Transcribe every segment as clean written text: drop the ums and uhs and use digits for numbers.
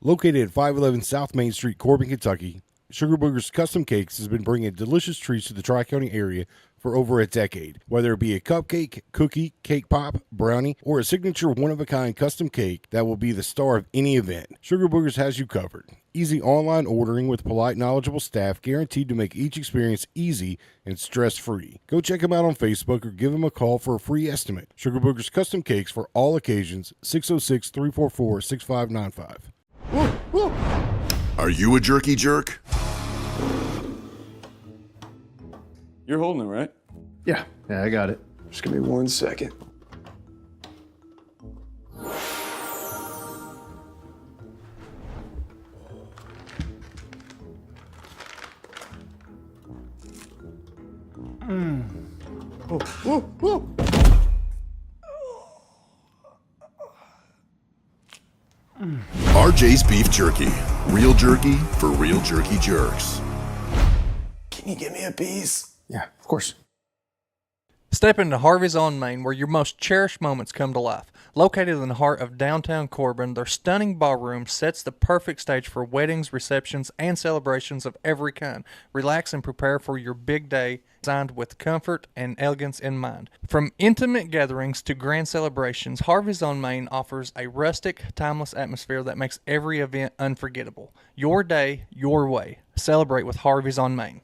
Located at 511 South Main Street, Corbin, Kentucky, Sugar Booger's Custom Cakes has been bringing delicious treats to the Tri-County area for over a decade. Whether it be a cupcake, cookie, cake pop, brownie, or a signature one-of-a-kind custom cake that will be the star of any event, Sugar Boogers has you covered. Easy online ordering with polite, knowledgeable staff guaranteed to make each experience easy and stress-free. Go check them out on Facebook or give them a call for a free estimate. Sugar Boogers Custom Cakes for all occasions, 606-344-6595. Are you a jerky jerk? You're holding it, right? Yeah, I got it. Just give me 1 second. RJ's Beef Jerky. Real jerky for real jerky jerks. Can you give me a piece? Yeah, of course. Step into Harvey's on Main, where your most cherished moments come to life. Located in the heart of downtown Corbin, their stunning ballroom sets the perfect stage for weddings, receptions, and celebrations of every kind. Relax and prepare for your big day, designed with comfort and elegance in mind. From intimate gatherings to grand celebrations, Harvey's on Main offers a rustic, timeless atmosphere that makes every event unforgettable. Your day, your way. Celebrate with Harvey's on Main.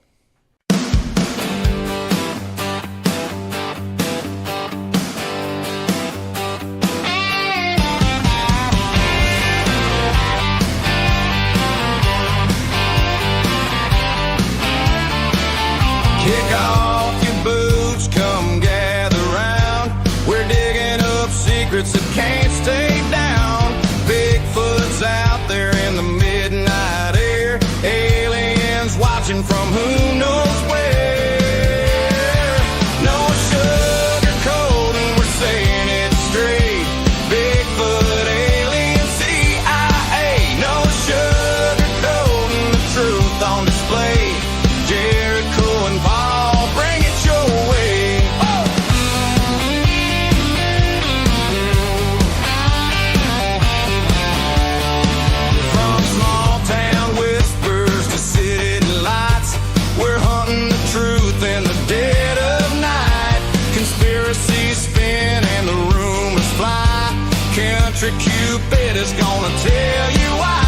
Kick off your boots, come gather round. We're digging up secrets that can't stay down. Bigfoot's out there in the midnight air. Aliens watching from who knows where. No sugarcoating, we're saying it straight. Bigfoot, alien, CIA. No sugarcoating, the truth on display. Jericho and Paul, bring it your way. From small town whispers to city lights, we're hunting the truth in the dead of night. Conspiracies spin and the rumors fly. Country Cupid is gonna tell you why.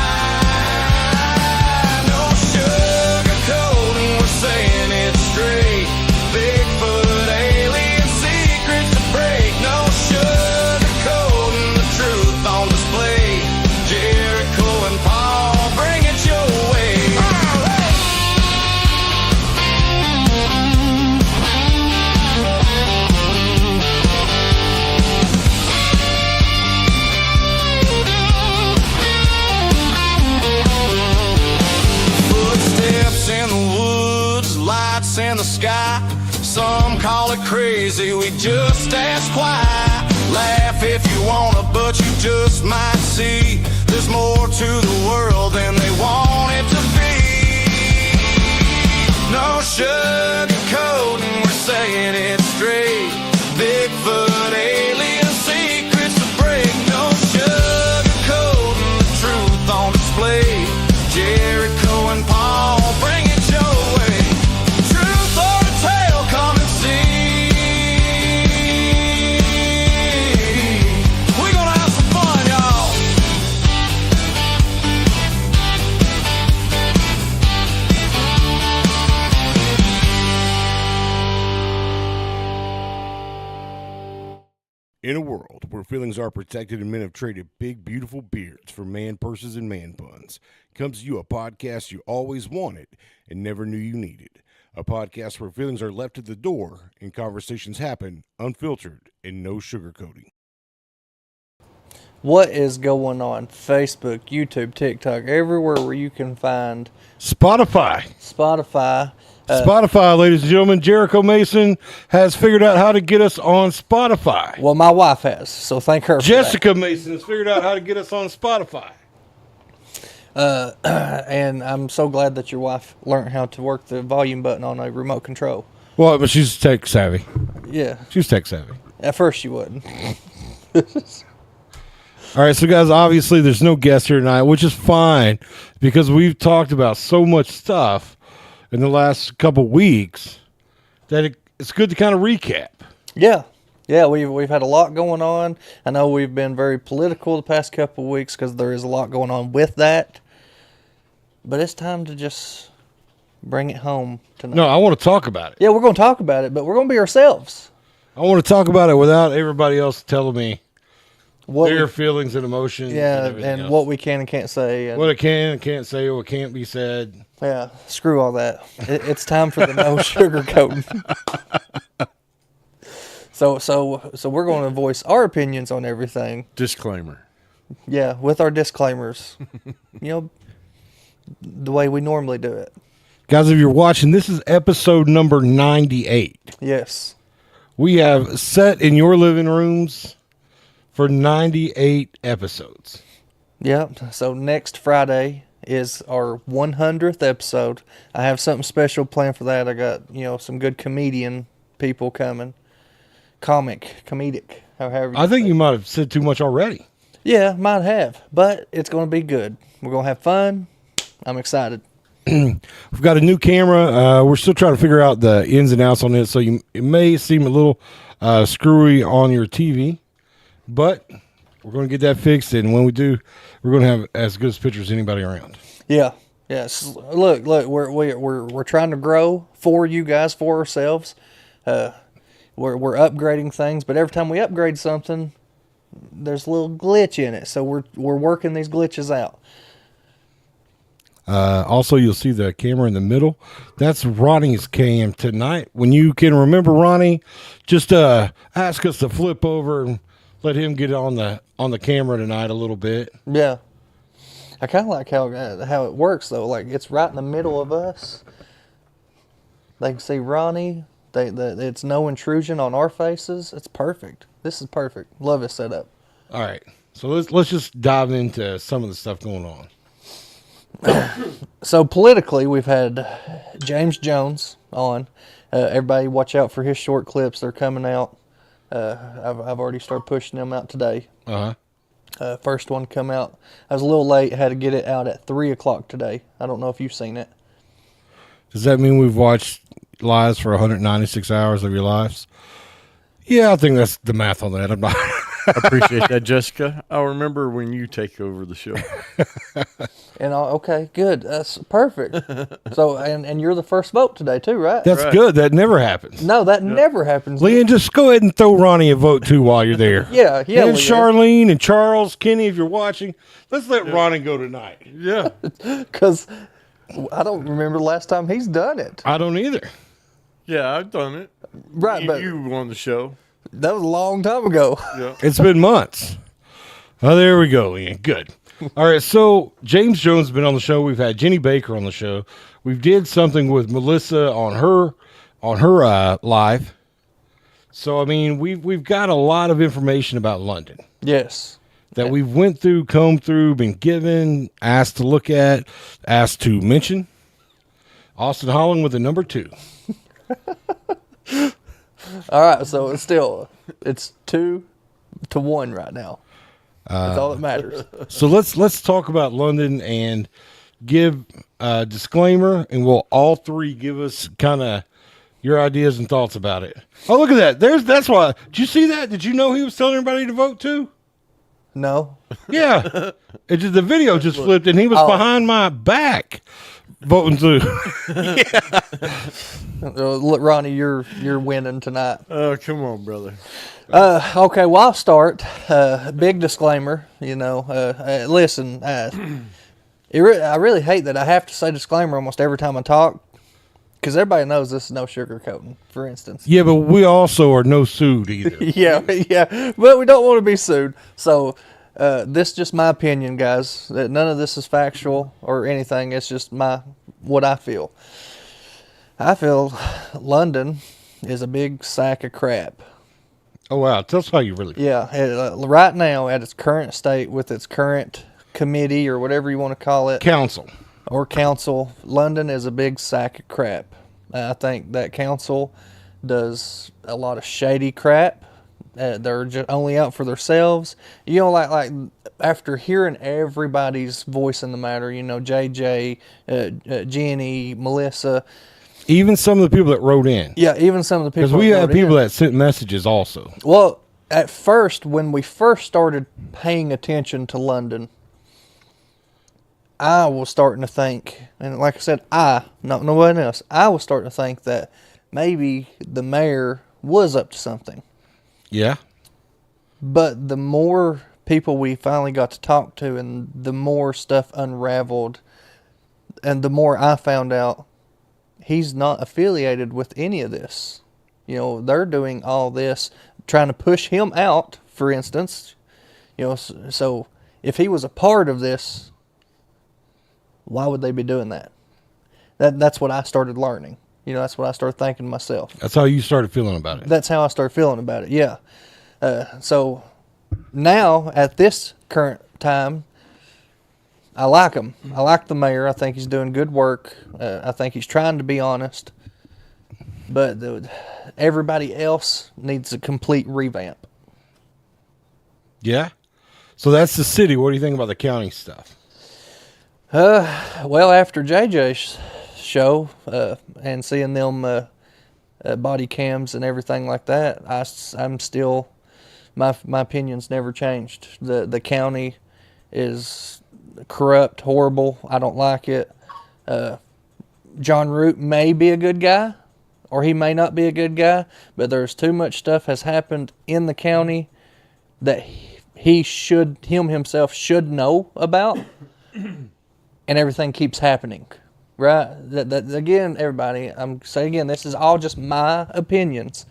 No sugarcoating, we're saying it straight. Bigfoot, alien, secrets to break. No sugarcoating, the truth on display. Jericho and Paul, bring it your way. Footsteps in the woods, lights in the sky. Some call it crazy, we just ask why. Laugh if you wanna, but you just might see there's more to the world than they want it to be. No sugarcoating, we're saying it straight. Bigfoot, alien, secrets to break. No sugarcoating, the truth on display. Jericho and Paul, bring it your way. Truth or a tale, come and see. We're gonna have some fun, y'all. In a world where feelings are protected and men have traded big, beautiful beards for man purses and man buns, comes to you a podcast you always wanted and never knew you needed. A podcast where feelings are left at the door and conversations happen unfiltered and no sugarcoating. What is going on? Facebook, YouTube, TikTok, everywhere where you can find Spotify. Spotify, ladies and gentlemen, Jericho Mason has figured out how to get us on Spotify. Well, my wife has, so thank her for Jessica Mason has figured out how to get us on Spotify. and I'm so glad that your wife learned how to work the volume button on a remote control. Well, but she's tech savvy. Yeah. She's tech savvy. At first she wasn't. All right, so guys, obviously there's no guest here tonight, which is fine because we've talked about so much stuff in the last couple weeks that it's good to kind of recap. Yeah. Yeah, we've had a lot going on. I know we've been very political the past couple of weeks because there is a lot going on with that. But it's time to just bring it home tonight. No, I want to talk about it. Yeah, we're going to talk about it, but we're going to be ourselves. I want to talk about it without everybody else telling me What their we, feelings and emotions. yeah, everything and else. what we can and can't say. And, What it can and can't say, what can't be said. yeah, screw all that. It's time for the no sugarcoating. So we're going to voice our opinions on everything. Disclaimer. Yeah, with our disclaimers. The way we normally do it. Guys, if you're watching, this is episode number 98. Yes. We have set in your living rooms for 98 episodes. Yep. So next Friday is our 100th episode. I have something special planned for that. I got, some good comedian people coming. Comedic, however. I think you might have said too much already. Yeah, might have, but it's going to be good. We're going to have fun. I'm excited. We've got a new camera. We're still trying to figure out the ins and outs on it, so it may seem a little screwy on your TV, but we're going to get that fixed, and when we do, we're going to have as good as pictures as anybody around. Yeah. Yes. Look. We're trying to grow for you guys, for ourselves. We're upgrading things, but every time we upgrade something, there's a little glitch in it. So we're working these glitches out. Also, you'll see the camera in the middle. That's Ronnie's cam tonight. When you can remember Ronnie, just ask us to flip over and let him get on the camera tonight a little bit. Yeah. I kind of like how it works though. Like it's right in the middle of us. They can see Ronnie. It's no intrusion on our faces. It's perfect. This is perfect. Love this setup. All right, so let's just dive into some of the stuff going on. So politically, we've had James Jones on. Everybody, watch out for his short clips. They're coming out. I've already started pushing them out today. First one come out. I was a little late. Had to get it out at 3:00 today. I don't know if you've seen it. Does that mean we've watched lives for 196 hours of your lives? Yeah, I think that's the math on that. I'm not. I appreciate that, Jessica. I'll remember when you take over the show. And okay, good. That's perfect. So and you're the first vote today too, right? That's Right. good. That never happens. No, that never happens. Leanne, just go ahead and throw Ronnie a vote too while you're there. Yeah, And Leanne. Charlene and Charles, Kenny, if you're watching, let's let Ronnie go tonight. Yeah. Because I don't remember the last time he's done it. I don't either. Yeah, I've done it. Right, but You won the show. that was a long time ago. Yeah. It's been months. Oh, there we go, Ian. Good. All right, so James Jones has been on the show. We've had Jenny Baker on the show. We did something with Melissa on her live. So I mean, we've got a lot of information about London Yes. that we've went through, combed through, been given, asked to look at, asked to mention. Austin Holland with the number 2. All right, so it's 2-1 right now. That's all that matters. So let's talk about London and give a disclaimer, and we'll all three give us kind of your ideas and thoughts about it. Oh, look at that! That's why. Did you see that? Did you know he was telling everybody to vote too? No. Yeah, the video just flipped, and he was behind my back voting too. Look, Ronnie, you're winning tonight. Oh, come on, brother. Okay, well, I'll start. Big disclaimer, listen, I really hate that I have to say disclaimer almost every time I talk, because everybody knows this is no sugarcoating, for instance. Yeah, but we also are no sued either. Yeah, but we don't want to be sued. So this is just my opinion, guys. None of this is factual or anything. It's just what I feel. I feel London is a big sack of crap. Oh wow, tell us how you really feel. Yeah, right now at its current state with its current committee or whatever you want to call it, Council. or council, London is a big sack of crap. I think that council does a lot of shady crap, they're just only out for themselves. You know, like after hearing everybody's voice in the matter, you know, JJ, Jenny, Melissa. Even some of the people that wrote in. Yeah, even some of the people. Because we that had wrote people in. that sent messages also. Well, at first, when we first started paying attention to London, I was starting to think, and like I said, not no one else, I was starting to think that maybe the mayor was up to something. Yeah. But the more people we finally got to talk to and the more stuff unraveled and the more I found out he's not affiliated with any of this. You know, they're doing all this, trying to push him out, for instance. You know, so if he was a part of this, why would they be doing that? That's what I started learning. You know, that's what I started thinking to myself. That's how you started feeling about it. That's how I started feeling about it, yeah. So now, at this current time, I like him. I like the mayor. I think he's doing good work. I think he's trying to be honest. But everybody else needs a complete revamp. Yeah. So that's the city. What do you think about the county stuff? Well, after JJ's show and seeing them body cams and everything like that, I'm still, my opinion's never changed. The county is corrupt, horrible. I don't like it. John Root may be a good guy, or he may not be a good guy, but there's too much stuff has happened in the county that he himself should know about, and everything keeps happening. Right? That again, everybody. I'm saying again, this is all just my opinions.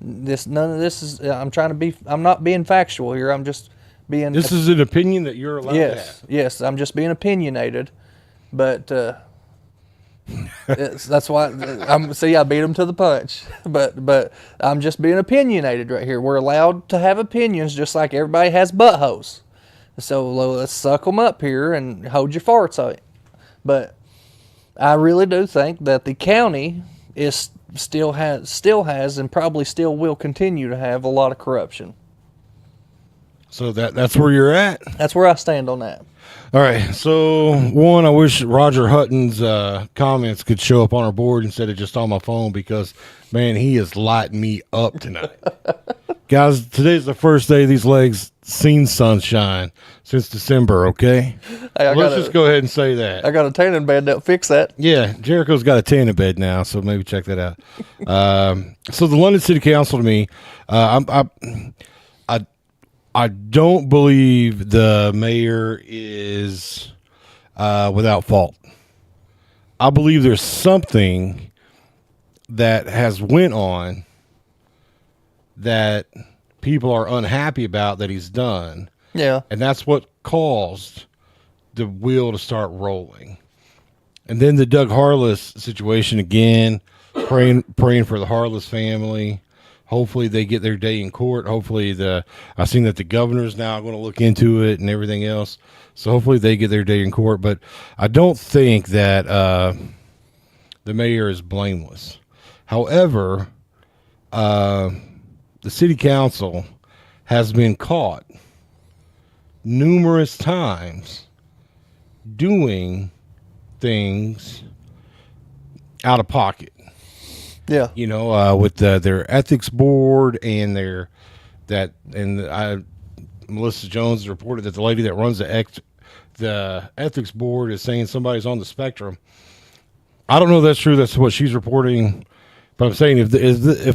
None of this is. I'm not being factual here. I'm just being. This is an opinion that you're allowed to have. Yes. I'm just being opinionated, but that's why I beat him to the punch. But I'm just being opinionated right here. We're allowed to have opinions, just like everybody has buttholes. So let's suck them up here and hold your farts out. But I really do think that the county still has and probably still will continue to have a lot of corruption. So that's where you're at? That's where I stand on that. All right. So, one, I wish Roger Hutton's comments could show up on our board instead of just on my phone because, man, he is lighting me up tonight. Guys, today's the first day these legs seen sunshine since December, okay? Hey, Let's just go ahead and say that. I got a tanning bed that'll fix that. Yeah, Jericho's got a tanning bed now, so maybe check that out. So the London City Council to me, I don't believe the mayor is without fault. I believe there's something that has went on that people are unhappy about that he's done. Yeah. And that's what caused the wheel to start rolling. And then the Doug Harless situation again, praying for the Harless family. Hopefully they get their day in court. Hopefully I've seen that the governor's now going to look into it and everything else. So hopefully they get their day in court. But I don't think that the mayor is blameless. However, the city council has been caught numerous times doing things out of pocket. Yeah. You know, with their ethics board and Melissa Jones reported that the lady that runs the ethics board is saying somebody's on the spectrum. I don't know if that's true. That's what she's reporting. But I'm saying if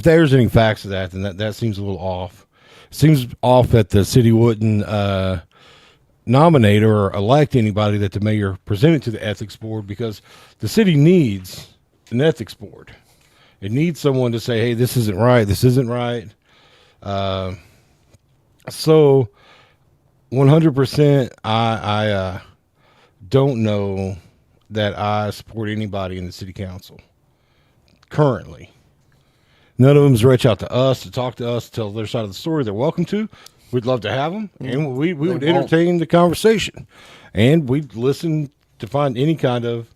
there's any facts to that, then that seems a little off. It seems off that the city wouldn't nominate or elect anybody that the mayor presented to the ethics board because the city needs an ethics board. It needs someone to say, hey, this isn't right. This isn't right. So 100% I don't know that I support anybody in the city council currently. None of them's reached out to us to talk to us, tell their side of the story. They're welcome to. We'd love to have them, and we would entertain the conversation, and we'd listen to find any kind of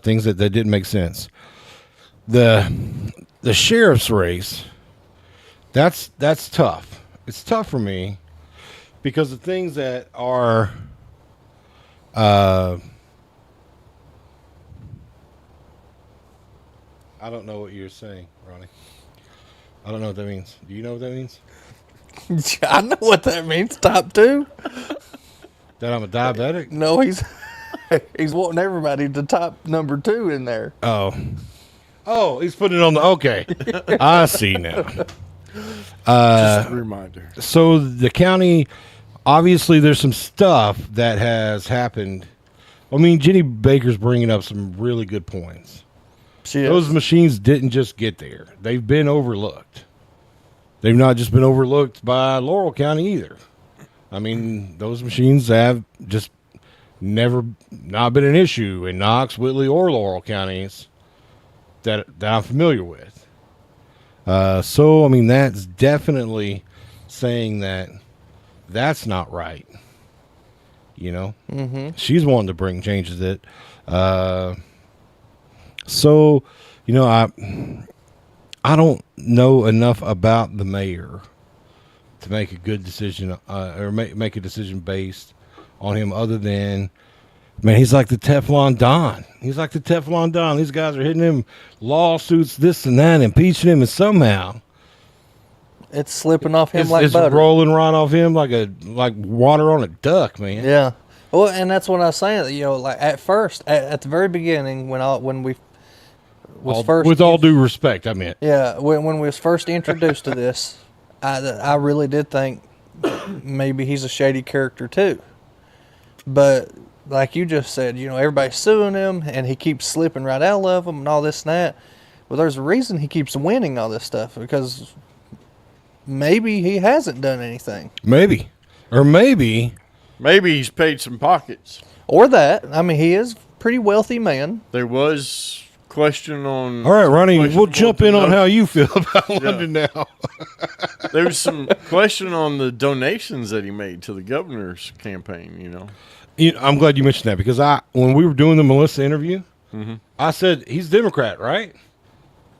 things that didn't make sense. The sheriff's race, That's tough. It's tough for me because the things that are I don't know what you're saying, Ronnie. I don't know what that means. Do you know what that means? I know what that means. Top two. That I'm a diabetic? No, he's he's wanting everybody to top number 2 in there. Oh, he's putting it on the okay. I see now. Just a reminder. So the county, obviously, there's some stuff that has happened. I mean, Jenny Baker's bringing up some really good points. Those machines didn't just get there; they've been overlooked. They've not just been overlooked by Laurel County either. I mean, those machines have just never not been an issue in Knox, Whitley, or Laurel counties that I'm familiar with. So, I mean, that's definitely saying that that's not right. You know, she's wanting to bring changes that. So, you know, I don't know enough about the mayor to make a good decision or make a decision based on him other than, man, he's like the Teflon Don. He's like the Teflon Don. These guys are hitting him lawsuits, this and that, impeaching him, and somehow It's slipping off him like it's butter. rolling right off him like water on a duck, man. Yeah. Well, and that's what I was saying. You know, like at first, at the very beginning, when we was first, With all due respect, I meant. yeah, when we was first introduced to this, I really did think maybe he's a shady character too. But like you just said, you know, everybody's suing him, and he keeps slipping right out of them, and all this and that. Well, there's a reason he keeps winning all this stuff, because maybe he hasn't done anything. Maybe. Or maybe. Maybe he's paid some pockets. Or that. I mean, he is a pretty wealthy man. There was question on. All right, Ronnie, we'll questionable jump in on dono- how you feel about London now. There was some question on the donations that he made to the governor's campaign. You know, I'm glad you mentioned that because when we were doing the Melissa interview, I said he's Democrat, right?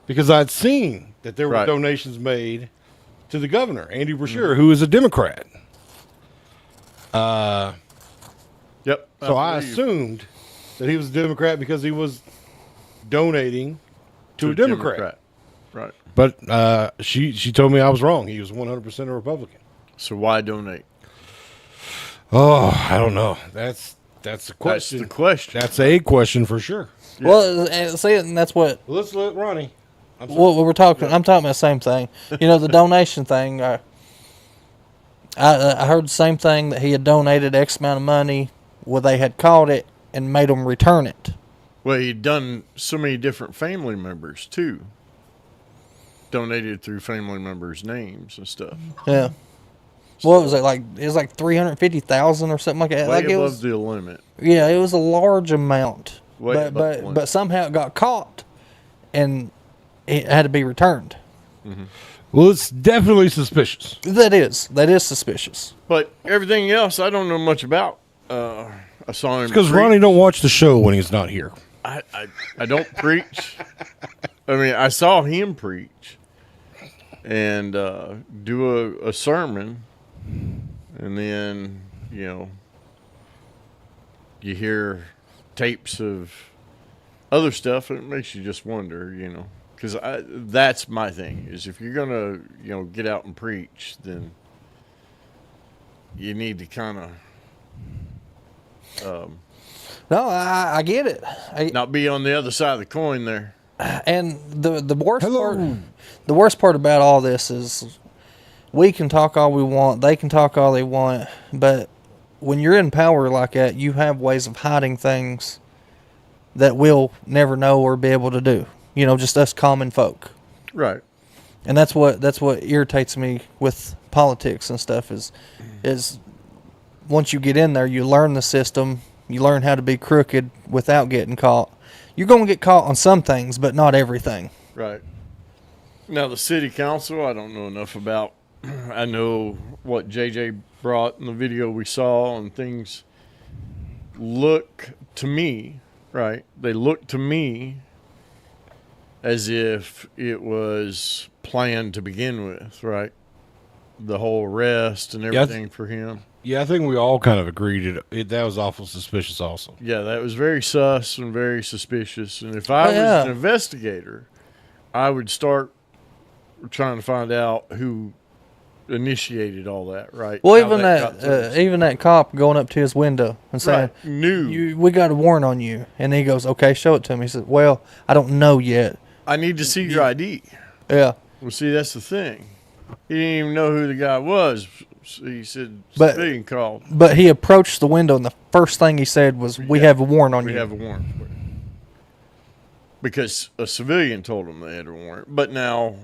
Because I'd seen that there were Right. donations made to the governor, Andy Brashear, who is a Democrat. Yep. So I believe assumed that he was a Democrat because he was donating to a Democrat. Right. But she told me I was wrong. He was 100% a Republican. So why donate? Oh, I don't know. That's the question. That's the question. That's a question for sure. Well, and see, and that's what Well, let's let Ronnie. what we're talking. I'm talking about the same thing. You know, the donation thing. I heard the same thing, that he had donated X amount of money. Well, they had caught it and made them return it. Well, he'd done so many different family members too. Donated through family members' names and stuff. Yeah. What was it like? It was like 350,000 or something like that. Way Like it above was. the limit. Yeah, it was a large amount. Way above the limit. But somehow it got caught, and it had to be returned. Well, it's definitely suspicious. That is suspicious. But everything else, I don't know much about. I saw him Because preach. Ronnie don't watch the show when he's not here. I don't preach. I mean, I saw him preach and do a sermon, and then you hear tapes of other stuff, and it makes you just wonder, because that's my thing, is if you're gonna get out and preach, then you need to kind of No, I get it. not be on the other side of the coin there. And the worst part about all this is, we can talk all we want, they can talk all they want, but when you're in power like that, you have ways of hiding things that we'll never know or be able to do. Just us common folk. Right. And that's what irritates me with politics and stuff is once you get in there, you learn the system, you learn how to be crooked without getting caught. You're going to get caught on some things, but not everything. Right. Now, the city council, I don't know enough about. I know what JJ brought in the video we saw, and things look to me, right? They look to me as if it was planned to begin with, right? The whole arrest and Yeah, everything for him. Yeah, I think we all kind of agreed that was awful suspicious also. Yeah, that was very sus and very suspicious. And if I was Yeah. an investigator, I would start trying to find out who initiated all that, right? Well, How got through. even that cop going up to his window and saying, Right, knew. "We got a warrant on you," and he goes, "Okay, show it to me." He said, "Well, I don't know yet." I need to see your ID. Yeah, Well, see, that's the thing. He didn't even know who the guy was. So he said, But- civilian called. but he approached the window, and the first thing he said was, "We have a warrant on We you." have a warrant for it. Because a civilian told him they had a warrant. But now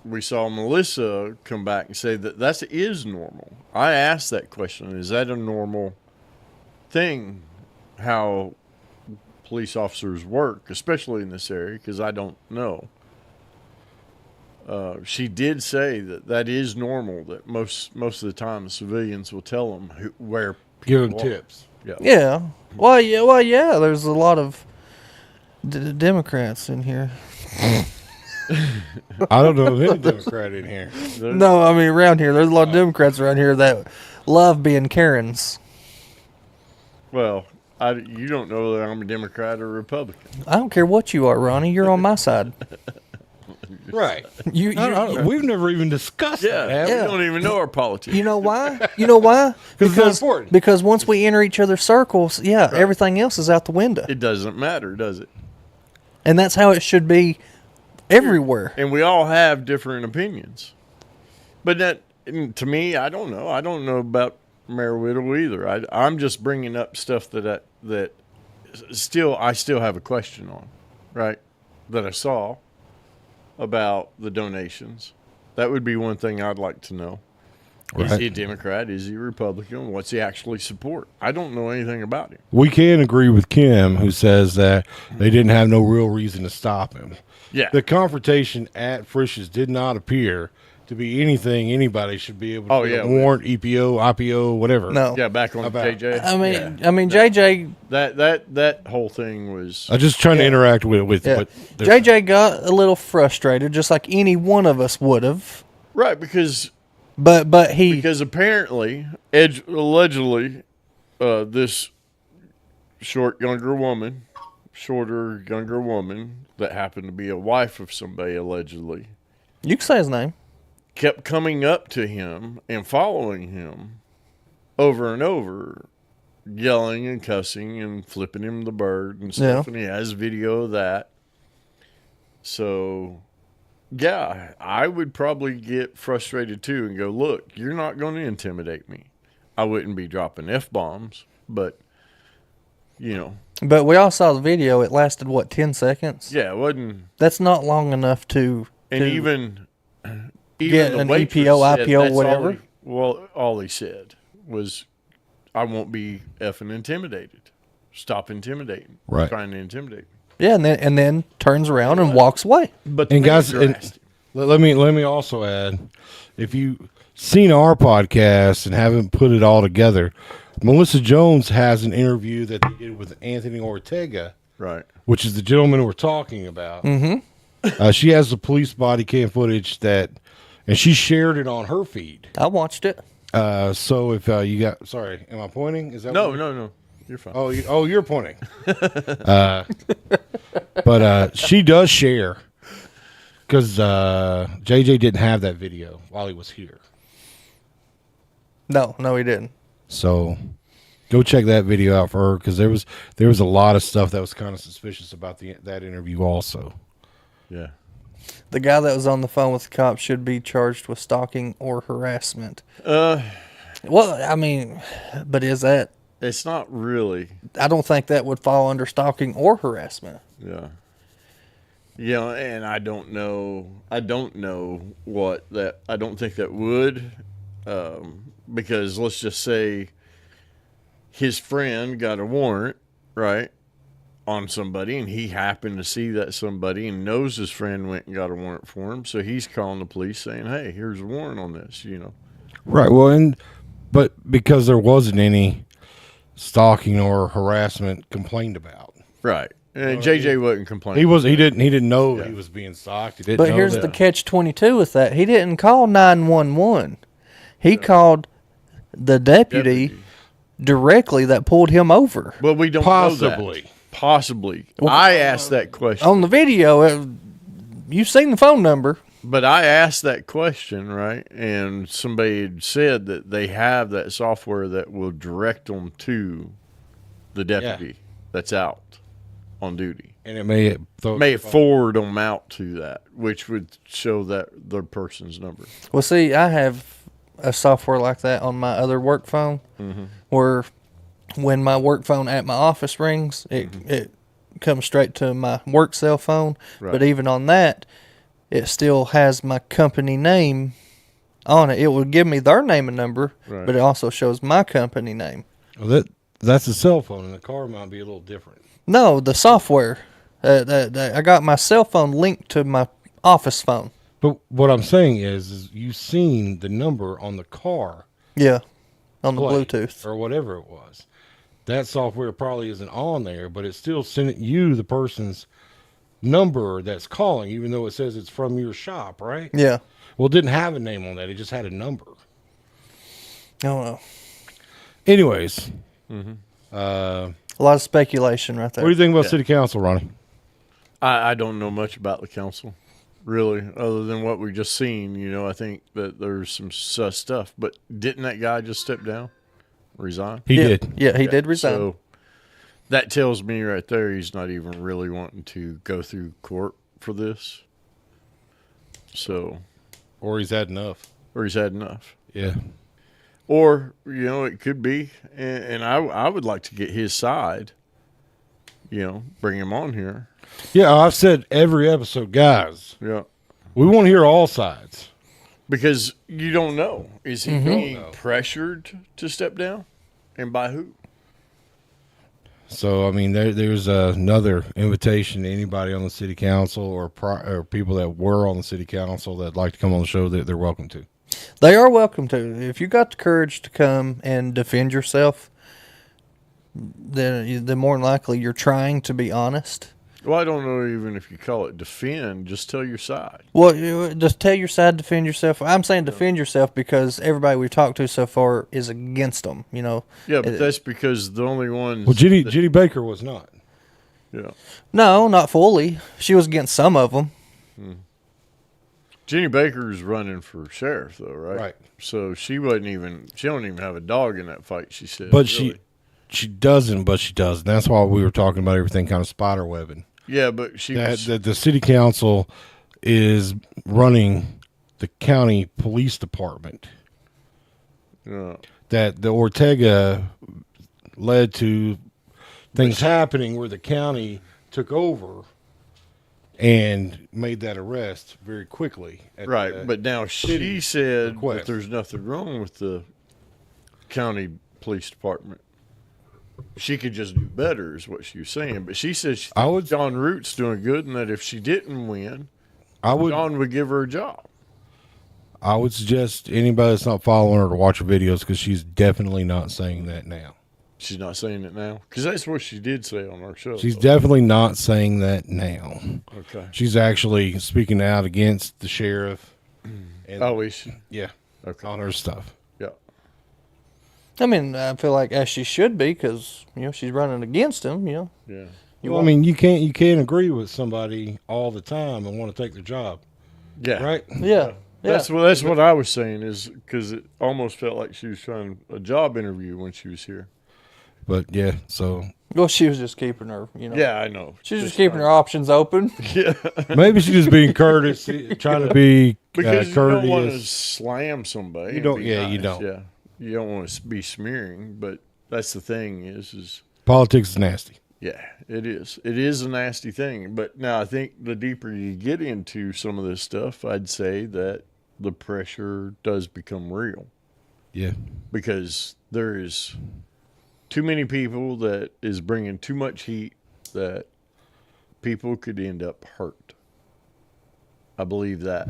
we saw Melissa come back and say that that is normal. I asked that question. Is that a normal thing, how police officers work, especially in this area? Because I don't know. She did say that that is normal, that most of the time the civilians will tell them where Give them people are. tips. Yeah. Yeah. Well, yeah. There's a lot of Democrats in here. I don't know of any Democrat in here. No, I mean around here. There's a lot of Democrats around here that love being Karens. Well, you don't know whether I'm a Democrat or Republican. I don't care what you are, Ronnie. You're on my side. Right. You We've never even discussed Yeah, that, have Yeah. we don't even know our politics. You know why? You know why? 'Cause it's not important. Because once we enter each other's circles, everything else is out the window. It doesn't matter, does it? And that's how it should be everywhere. And we all have different opinions. But that, to me, I don't know. I don't know about Mayor Whittle either. I'm just bringing up stuff that I still have a question on, right? That I saw about the donations. That would be one thing I'd like to know. Is Right. he a Democrat? Is he a Republican? What's he actually support? I don't know anything about him. We can agree with Kim, who says that they didn't have no real reason to stop him. Yeah. The confrontation at Frisch's did not appear to be anything anybody should be able to Oh, get yeah. a warrant, EPO, IPO, whatever. No. Yeah, back on About- JJ. I mean, Yeah. JJ, That whole thing was I'm just trying to interact with yeah. what they're JJ got a little frustrated, just like any one of us would have. right because But he, apparently, allegedly, this shorter, younger woman that happened to be a wife of somebody allegedly you can say his name. kept coming up to him and following him over and over, yelling and cussing and flipping him the bird and stuff. Yeah. And he has video of that. So, yeah, I would probably get frustrated too and go, look, you're not going to intimidate me. I wouldn't be dropping F-bombs, but, you know, But we all saw the video. It lasted, 10 seconds? yeah, it wasn't. That's not long enough to And to- even Get the an waitress EPO, said IPO, that's whatever? all he said was, I won't be effing intimidated. Stop intimidating. Right. Trying to intimidate me. Yeah, and then turns around and walks away. But And guys, manager and asked him. let me also add, if you seen our podcast and haven't put it all together, Melissa Jones has an interview that they did with Anthony Ortega, Right. which is the gentleman we're talking about. Mm-hmm. She has the police body cam footage and she shared it on her feed. I watched it. So if you got, sorry, am I pointing? Is that No, what- no. You're fine. Oh, you're pointing. But she does share because JJ didn't have that video while he was here. No, he didn't. So go check that video out for her because there was a lot of stuff that was kind of suspicious about that interview also. Yeah. The guy that was on the phone with the cops should be charged with stalking or harassment. Well, I mean, but is that? It's not really. I don't think that would fall under stalking or harassment. Yeah. Yeah, and I don't know what that. I don't think that would, because let's just say his friend got a warrant, right, on somebody, and he happened to see that somebody and knows his friend went and got a warrant for him, so he's calling the police saying, "Hey, here's a warrant on this," you know. Right. Well, but because there wasn't any stalking or harassment complained about. Right. And JJ wasn't complaining. He didn't know he was being socked. He didn't But know here's that. the catch-22 with that. He didn't call 911. He called the deputy directly that pulled him over. Well, we don't know Possibly. that. Possibly. I asked that question. On the video, you've seen the phone number. But I asked that question, right? And somebody had said that they have that software that will direct them to the deputy that's out on duty. And it may Forward them out to that, which would show that the person's number. Well, see, I have a software like that on my other work phone where when my work phone at my office rings, it comes straight to my work cell phone. Right. But even on that, it still has my company name on it. It will give me their name and number, Right. but it also shows my company name. Well, that's a cell phone, and the car might be a little different. No, the software. I got my cell phone linked to my office phone. But what I'm saying is you've seen the number on the car Yeah, on the plate Bluetooth. or whatever it was. That software probably isn't on there, but it's still sending you the person's number that's calling, even though it says it's from your shop, right? Yeah. Well, it didn't have a name on that. It just had a number. Oh, well. Anyways, A lot of speculation right there. what do you think about city council, Ronnie? I don't know much about the council, really, other than what we just seen. You know, I think that there's some sus stuff. But didn't that guy just step down, resign? He Yeah. did. Yeah, he did resign. So that tells me right there he's not even really wanting to go through court for this. So, Or he's had enough. or he's had enough. Yeah. Or, you know, it could be, and I would like to get his side, you know, bring him on here. Yeah, I've said every episode, guys, Yeah. we want to hear all sides. Because you don't know. Is he being pressured to step down? And by who? So, I mean, there's another invitation to anybody on the city council or people that were on the city council that'd like to come on the show that they're welcome to. They are welcome to. If you got the courage to come and defend yourself, then more than likely you're trying to be honest. Well, I don't know even if you call it defend. Just tell your side. Well, just tell your side, defend yourself. I'm saying defend yourself because everybody we've talked to so far is against them, you know. Yeah, but that's because the only ones. Well, Judy Baker was not. Yeah. No, not fully. She was against some of them. Jenny Baker's running for sheriff, though, right? Right. So she wasn't even. She don't even have a dog in that fight. She said. But really. she doesn't, but she does. And that's why we were talking about everything kind of spider webbing. Yeah, but she. was, That the city council is running the county police department. That the Ortega led to things happening where the county took over and made that arrest very quickly. right, but now she said request. that there's nothing wrong with the county police department. She could just do better, is what she was saying. But she said she thinks John Root's doing good, and that if she didn't win, John would give her a job. I would suggest anybody that's not following her to watch her videos because she's definitely not saying that now. She's not saying it now? Because that's what she did say on our show. She's definitely not saying that now. Okay. She's actually speaking out against the sheriff. And, is she? yeah. Okay. On her stuff. Yeah. I mean, I feel like as she should be because, you know, she's running against him, you know. Yeah. Well, I mean, you can't agree with somebody all the time and want to take their job. Yeah. Right? Yeah. That's what I was saying is because it almost felt like she was trying a job interview when she was here. But, yeah, so. Well, she was just keeping her, you know. Yeah, I know. She was just keeping her options open. Yeah. Maybe she's just being courteous, trying to be Because you courteous. don't want to slam somebody. You don't- and be yeah, you nice. don't. Yeah. You don't want to be smearing, but that's the thing is Politics is nasty. yeah, it is. It is a nasty thing. But now I think the deeper you get into some of this stuff, I'd say that the pressure does become real. Yeah. Because there is too many people that is bringing too much heat that people could end up hurt. I believe that.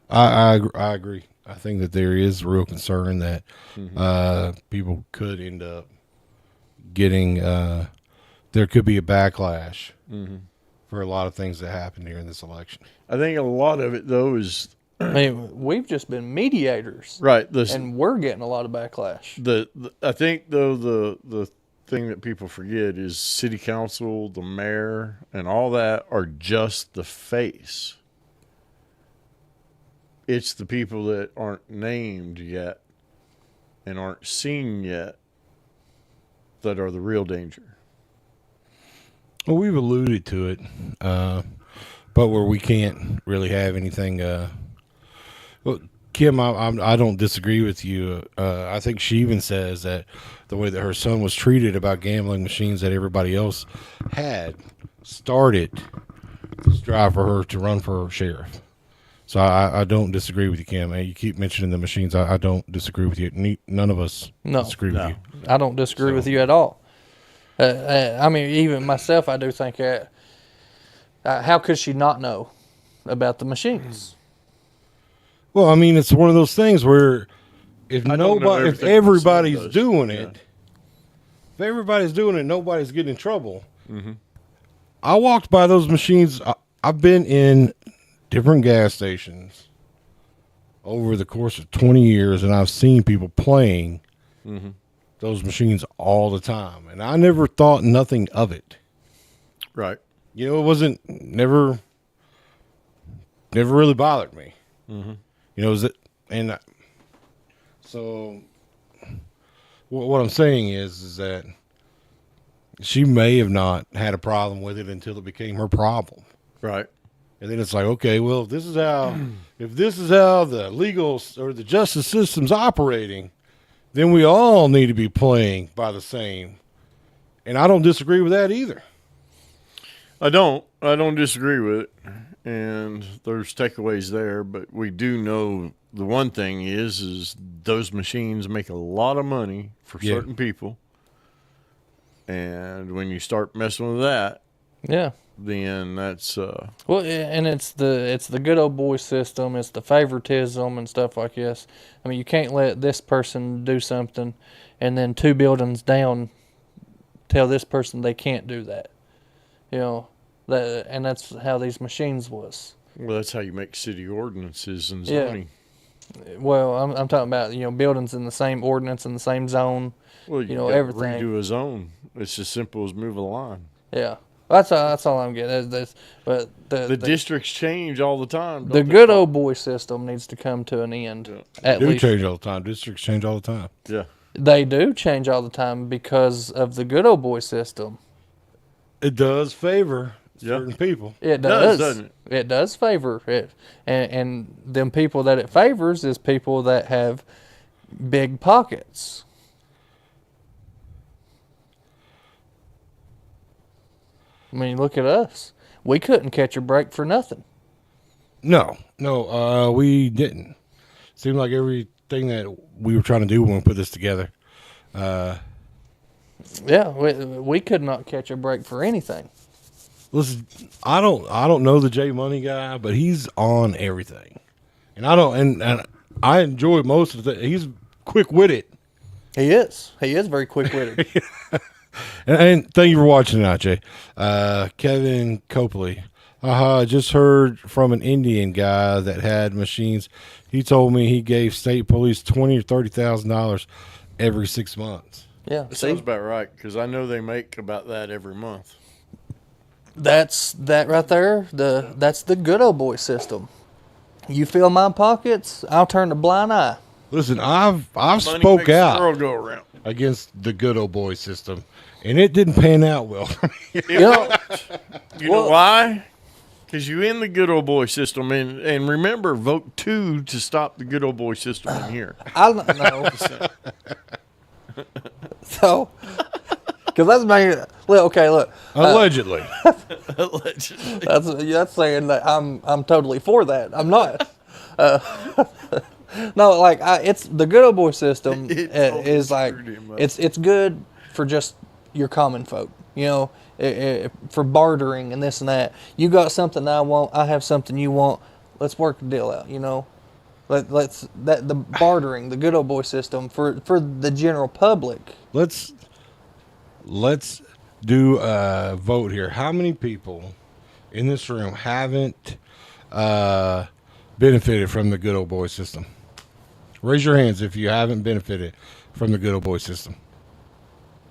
I agree. I think that there is real concern that people could end up getting there could be a backlash for a lot of things that happened here in this election. I think a lot of it though is I mean, we've just been mediators, right. and we're getting a lot of backlash. I think though the thing that people forget is city council, the mayor, and all that are just the face. It's the people that aren't named yet and aren't seen yet that are the real danger. Well, we've alluded to it, but where we can't really have anything. Well, Kim, I don't disagree with you. I think she even says that the way that her son was treated about gambling machines that everybody else had started this drive for her to run for sheriff. So I don't disagree with you, Kim. You keep mentioning the machines. I don't disagree with you. None of us disagree with you. I don't disagree with you at all. I mean, even myself, I do think how could she not know about the machines? Well, I mean, it's one of those things where if everybody's does. doing it, if everybody's doing it, nobody's getting in trouble. Mm-hmm. I walked by those machines. I've been in different gas stations over the course of 20 years, and I've seen people playing those machines all the time, and I never thought nothing of it. Right. You know, it wasn't never really bothered me. Mm-hmm. You know, so what I'm saying is that she may have not had a problem with it until it became her problem. Right. And then it's like, okay, well, if this is how the legal or the justice system's operating, then we all need to be playing by the same. And I don't disagree with that either. I don't disagree with it. And there's takeaways there, but we do know the one thing is those machines make a lot of money for certain people. And when you start messing with that, then that's well, and it's the good old boy system. It's the favoritism and stuff like this. I mean, you can't let this person do something, and then 2 buildings down tell this person they can't do that. You know, and that's how these machines was. well, that's how you make city ordinances and zoning. Well, I'm talking about buildings in the same ordinance in the same zone. Well, you everything. Redo a zone. It's as simple as move a line. Yeah. That's all I'm getting. But The districts change all the time. The good old boy system needs to come to an end. Yeah. At They do least change all the time. Districts change all the time. Yeah. they do change all the time because of the good old boy system. It does favor certain people. It does, doesn't it? It does favor it, and them people that it favors is people that have big pockets. I mean, look at us. We couldn't catch a break for nothing. No, we didn't. Seemed like everything that we were trying to do when we put this together. Yeah, we could not catch a break for anything. Listen, I don't know the J Money guy, but he's on everything, and I enjoy most of it. He's quick witted. He is very quick witted. And thank you for watching tonight, Jay. Kevin Copley. I just heard from an Indian guy that had machines. He told me he gave state police $20,000 or $30,000 every 6 months. Yeah, That sounds about right, because I know they make about that every month. That's that right there. That's the good old boy system. You fill my pockets, I'll turn a blind eye. Listen, I've Money spoke makes the out world go around. against the good old boy system, and it didn't pan out well for me. You know why? Because you in the good old boy system, and remember, vote 2 to stop the good old boy system in here. I don't know. So, because that's my look. Allegedly. Allegedly. That's saying that I'm totally for that. I'm not. No, like it's the good old boy system is like it's good for just your common folk. You know, for bartering and this and that. You got something I want, I have something you want. Let's work the deal out. You know, let's the bartering, the good old boy system for the general public. Let's do a vote here. How many people in this room haven't benefited from the good old boy system? Raise your hands if you haven't benefited from the good old boy system.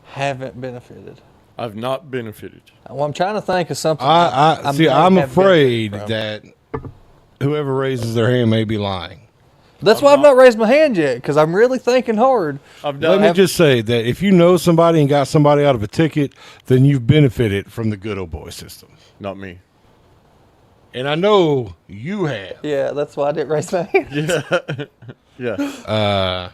Haven't benefited. I've not benefited. Well, I'm trying to think of something. I see. may I'm have afraid benefited from. that whoever raises their hand may be lying. That's why I've not raised my hand yet, because I'm really thinking hard. I've Let done. me just say that if you know somebody and got somebody out of a ticket, then you've benefited from the good old boy system. Not me. And I know you have. Yeah, that's why I didn't raise my hand. Yeah.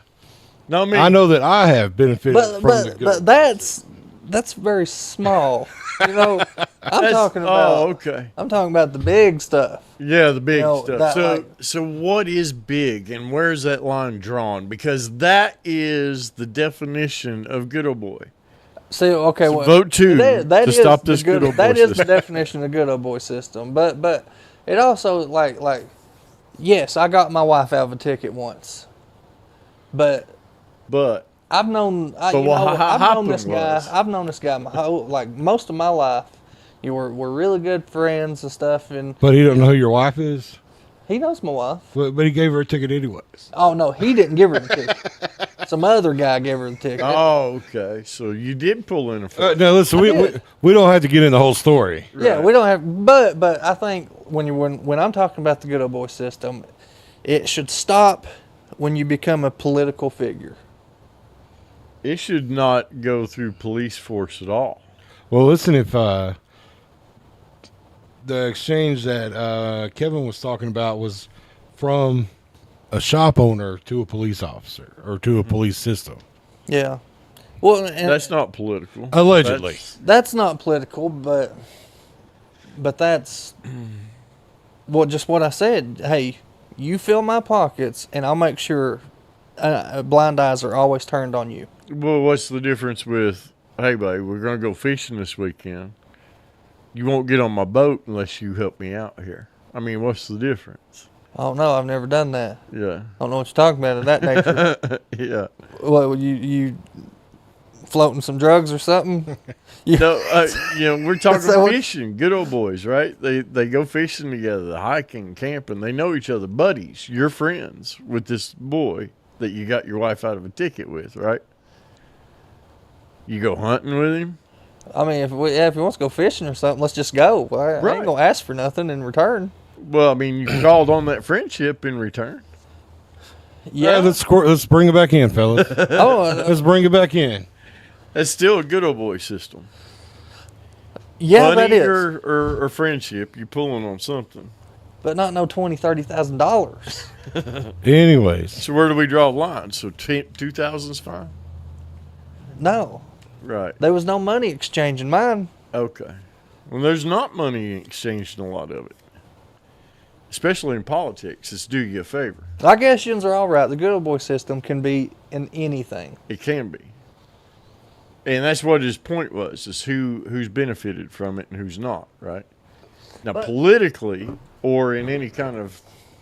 No, me. I know that I have benefited from the good. But that's very small. You know, I'm talking about. Oh, okay. I'm talking about the big stuff. Yeah, the big know, stuff. that, So, like- so what is big, and where's that line drawn? Because that is the definition of good old boy. See, okay, So well, vote 2 that to is stop the this good old boy That is the system. definition of good old boy system. But it also like yes, I got my wife out of a ticket once, but But I've known what I've known this happened guy. was- I've known this guy my whole, like most of my life. You were really good friends and stuff, and But he don't know who your wife is. he knows my wife. But he gave her a ticket anyways. Oh no, he didn't give her the ticket. Some other guy gave her the ticket. oh, okay. So you did pull in a Now listen, we don't have to get in the whole story. Yeah, we don't have, but I think when I'm talking about the good old boy system, it should stop when you become a political figure. It should not go through police force at all. Well, listen, if the exchange that Kevin was talking about was from a shop owner to a police officer or to a police system. Yeah. Well, and That's not political. Allegedly. that's not political, but that's just what I said. Hey, you fill my pockets, and I'll make sure blind eyes are always turned on you. Well, what's the difference with, hey, babe, we're going to go fishing this weekend. You won't get on my boat unless you help me out here. I mean, what's the difference? Oh no, I've never done that. Yeah. I don't know what you're talking about of that nature. Yeah. What, you floating some drugs or something? No, we're talking Is that what- fishing. Good old boys, right? They go fishing together, hiking, camping. They know each other, buddies. You're friends with this boy that you got your wife out of a ticket with, right? You go hunting with him. I mean, if he wants to go fishing or something, let's just go. I Right. ain't gonna ask for nothing in return. Well, I mean, you called on that friendship in return. Yeah, let's bring it back in, fellas. Let's bring it back in. That's still a good old boy system. yeah, Money that is. or friendship, you're pulling on something. But not no $20,000-$30,000. Anyways, So where do we draw the line? So 2,000's fine? No, Right. there was no money exchange in mine. Okay. Well, there's not money exchanged in a lot of it. Especially in politics. It's do you a favor. I guess yins are all right. The good old boy system can be in anything. It can be. And that's what his point was, is who's benefited from it and who's not, right? Now, politically or in any kind of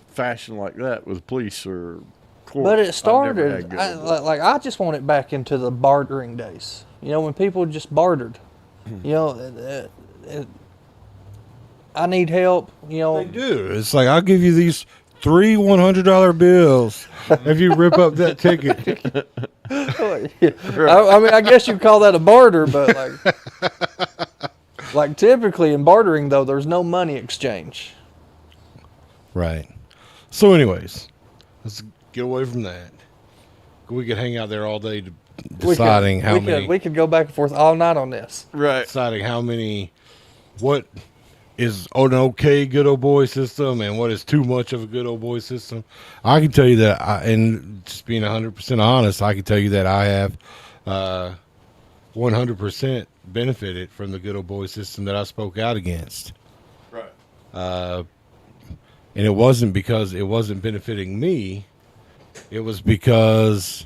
fashion like that with police or court. But it I've never started, had good old boys. I just want it back into the bartering days. You know, when people just bartered. You know, I need help. You know, they do. It's like, I'll give you these 3 $100 bills if you rip up that ticket. I mean, I guess you'd call that a barter, but like typically in bartering though, there's no money exchange. Right. So, anyways, let's get away from that. We could hang out there all day deciding how many. We could go back and forth all night on this. Right. Deciding how many. What is an okay good old boy system and what is too much of a good old boy system. I can tell you that, and just being 100% honest, I can tell you that I have 100% benefited from the good old boy system that I spoke out against. Right. And it wasn't because it wasn't benefiting me. It was because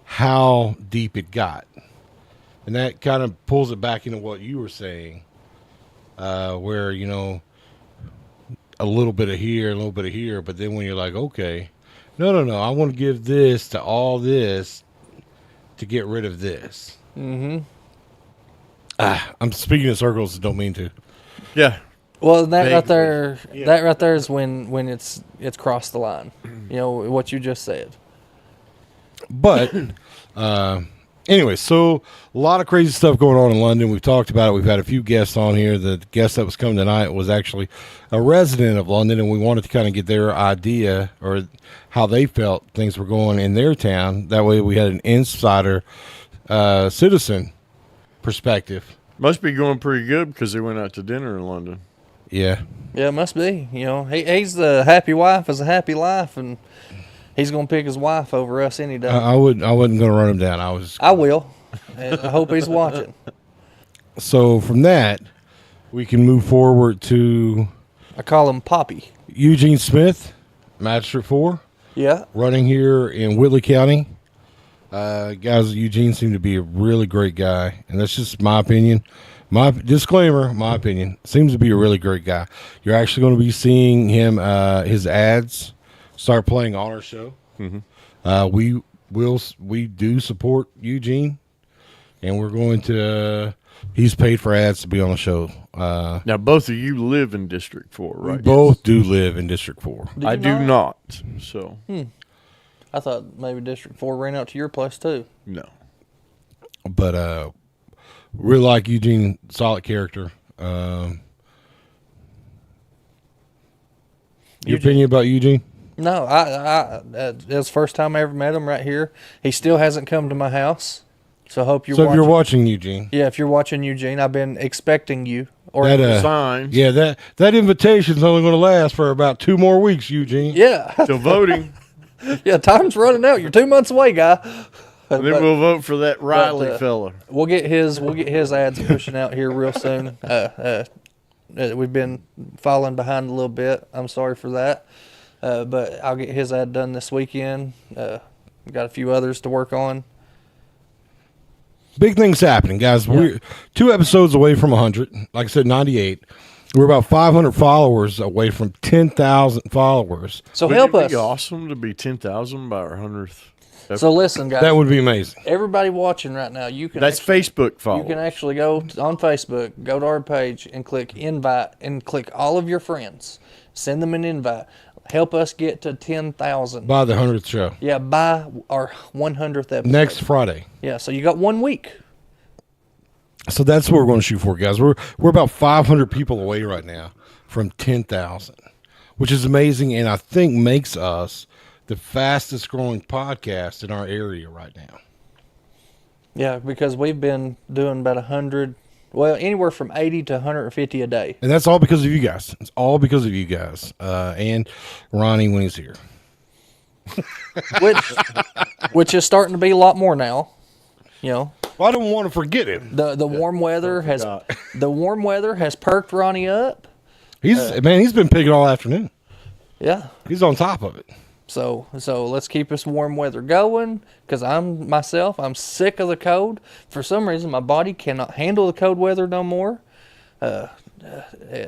how deep it got. And that kind of pulls it back into what you were saying, where, you know, a little bit of here, a little bit of here. But then when you're like, okay, no, I want to give this to all this to get rid of this. I'm speaking in circles. Don't mean to. Yeah. Well, that right Vaguely. there, that right there is when it's crossed the line. You know what you just said. But anyway, so a lot of crazy stuff going on in London. We've talked about it. We've had a few guests on here. The guest that was coming tonight was actually a resident of London, and we wanted to kind of get their idea or how they felt things were going in their town. That way we had an insider citizen perspective. Must be going pretty good because they went out to dinner in London. Yeah. Yeah, it must be. You know, he's the happy wife is a happy life, and he's gonna pick his wife over us any day. I wasn't going to run him down. I will. And I hope he's watching. So from that, we can move forward to I call him Poppy. Eugene Smith, Magistrate 4, Yeah. running here in Whitley County. Guys, Eugene seemed to be a really great guy, and that's just my opinion. My disclaimer, my opinion, seems to be a really great guy. You're actually going to be seeing him, his ads start playing on our show. We do support Eugene, and we're going to. He's paid for ads to be on the show. Now, both of you live in District 4, We right? both do live in District 4. I do not. So, I thought maybe District 4 ran out to your place too. no. But really like Eugene, solid character. Your opinion about Eugene? No, it was the first time I ever met him right here. He still hasn't come to my house, so I hope you're So watching. if you're watching Eugene, Yeah, if you're watching Eugene, I've been expecting you. Or that Signs. yeah, that invitation's only going to last for about 2 more weeks, Eugene. yeah, Still voting. yeah. Time's running out. You're 2 months away, guy. And then we'll vote for that Riley fella. We'll get his ads pushing out here real soon. We've been falling behind a little bit. I'm sorry for that, but I'll get his ad done this weekend. We've got a few others to work on. Big things happening, guys. We're 2 episodes away from 100. Like I said, 98. We're about 500 followers away from 10,000 followers. So Wouldn't help it us. be awesome to be 10,000 by our 100th. So listen, guys. That would be amazing. Everybody watching right now, you can. That's Facebook You followers. can actually go on Facebook, go to our page, and click invite, and click all of your friends. Send them an invite. Help us get to 10,000. By the 100th show. Yeah, by our 100th episode. Next Friday. Yeah, so you got 1 week. So that's what we're going to shoot for, guys. We're about 500 people away right now from 10,000, which is amazing, and I think makes us the fastest growing podcast in our area right now. Yeah, because we've been doing about 100, well, anywhere from 80 to 150 a day. And that's all because of you guys. It's all because of you guys. And Ronnie when he's here. Which is starting to be a lot more now. You know, Well, I don't want to forget him. the warm weather has perked Ronnie up. He's been picking all afternoon. Yeah. He's on top of it. So let's keep this warm weather going, because I'm sick of the cold. For some reason, my body cannot handle the cold weather no more.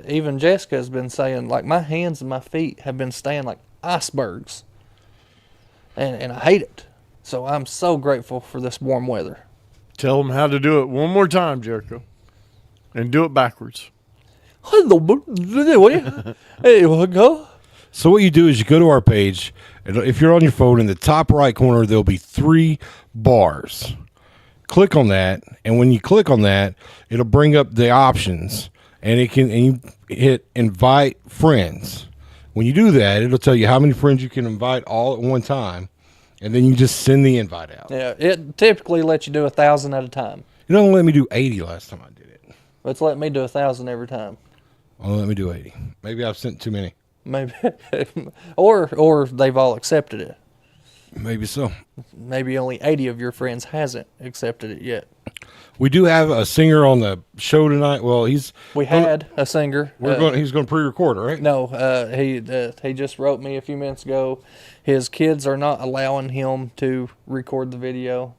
Even Jessica has been saying, like, my hands and my feet have been staying like icebergs. And I hate it. So I'm so grateful for this warm weather. Tell them how to do it one more time, Jericho. And do it backwards. Hello, hey, wanna go? So what you do is you go to our page, and if you're on your phone, in the top right corner, there'll be 3 bars. Click on that, and when you click on that, it'll bring up the options, and you hit invite friends. When you do that, it'll tell you how many friends you can invite all at one time, and then you just send the invite out. Yeah, it typically lets you do 1,000 at a time. It doesn't let me do 80 last time I did it. It's letting me do 1,000 every time. Only let me do 80. Maybe I've sent too many. Maybe, or they've all accepted it. Maybe so. Maybe only 80 of your friends hasn't accepted it yet. We do have a singer on the show tonight. Well, We had a singer. He's going to pre-record, right? No, he just wrote me a few minutes ago. His kids are not allowing him to record the video.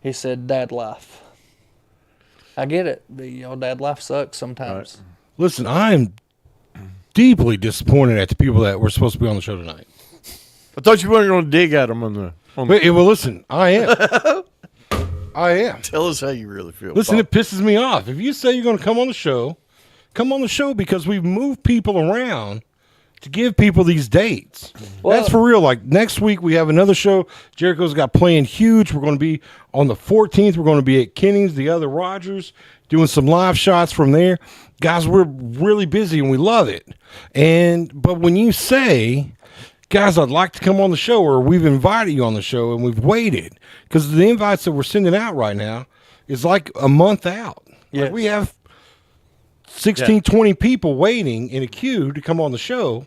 He said, "Dad life." I get it. Dad life sucks sometimes. Right. Listen, I'm deeply disappointed at the people that were supposed to be on the show tonight. I thought you weren't going to dig at them on the. Well, listen, I am. I am. Tell us how you really feel. Listen, Bob. it pisses me off. If you say you're going to come on the show, come on the show because we've moved people around to give people these dates. That's for real. Like next week, we have another show. Jericho's got playing huge. We're going to be on the 14th. We're going to be at Kenny's, the other Rogers, doing some live shots from there. Guys, we're really busy and we love it. But when you say, guys, I'd like to come on the show, or we've invited you on the show and we've waited, because the invites that we're sending out right now is like a month out. Yes. Like we have 16, 20 people waiting in a queue to come on the show.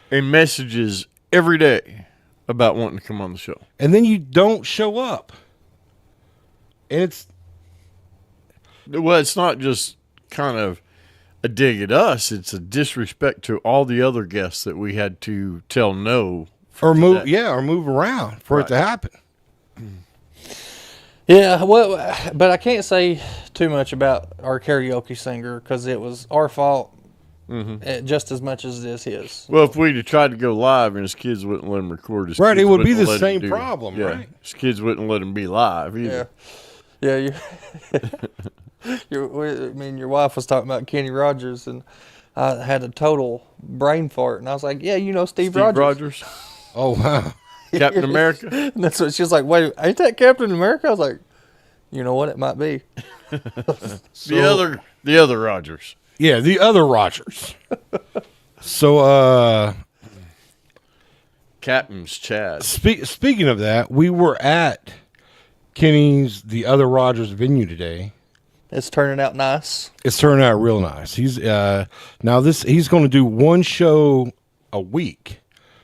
And messages every day about wanting to come on the show. And then you don't show up. And it's not just kind of a dig at us. It's a disrespect to all the other guests that we had to tell no. or move around for it to happen. Yeah, well, but I can't say too much about our karaoke singer because it was our fault just as much as it is his. Well, if we'd have tried to go live and his kids wouldn't let him record his Right, kids it would be wouldn't the let him same problem, right? His kids wouldn't let him be live either. Yeah. Your wife was talking about Kenny Rogers, and I had a total brain fart, and I was like, "Yeah, you know Steve Rogers." Oh, wow. Captain America. And that's what she was like. Wait, ain't that Captain America? I was like, you know what? It might be. The other Rogers. Yeah, the other Rogers. So, Captain's Chad. speaking of that, we were at Kenny's, the other Rogers venue today. It's turning out nice. It's turning out real nice. He's he's going to do one show a week,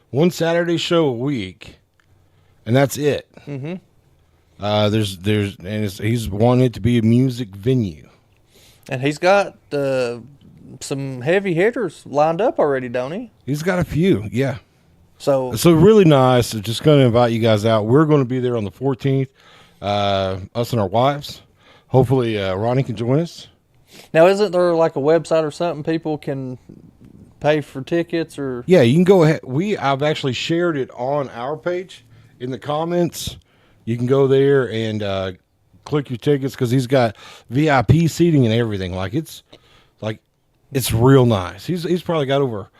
one Saturday show a week, and that's it. Mm-hmm. He's wanting it to be a music venue, and he's got some heavy hitters lined up already, don't he? He's got a few, yeah. So really nice. I'm just going to invite you guys out. We're going to be there on the 14th. Us and our wives. Hopefully, Ronnie can join us. Now, isn't there like a website or something people can pay for tickets or? Yeah, you can go ahead. I've actually shared it on our page in the comments. You can go there and click your tickets because he's got VIP seating and everything. It's real nice. He's probably got over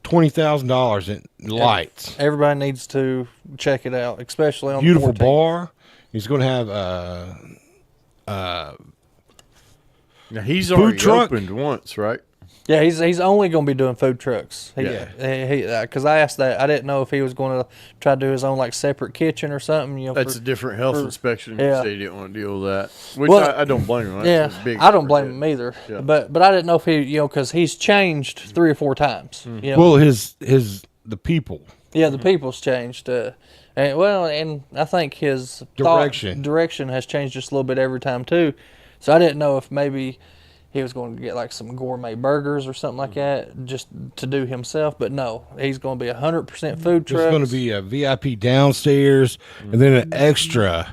$20,000 in lights. Everybody needs to check it out, especially on Beautiful the 14th. bar. He's going to have Now he's food already truck. opened once, right? Yeah, he's only going to be doing food trucks. Yeah. Because I asked that, I didn't know if he was going to try to do his own like separate kitchen or something. You know, That's a different health inspection. yeah. You say you didn't want to deal with that, which Well, I don't blame him. Yeah, That's a big I don't blame him either. Yeah. But I didn't know if he, because he's changed 3 or 4 times. You know? Well, the people. Yeah, the people's changed. And I think his direction has changed just a little bit every time too. So I didn't know if maybe he was going to get like some gourmet burgers or something like that just to do himself. But no, he's going to be 100% food trucks. There's going to be a VIP downstairs and then an extra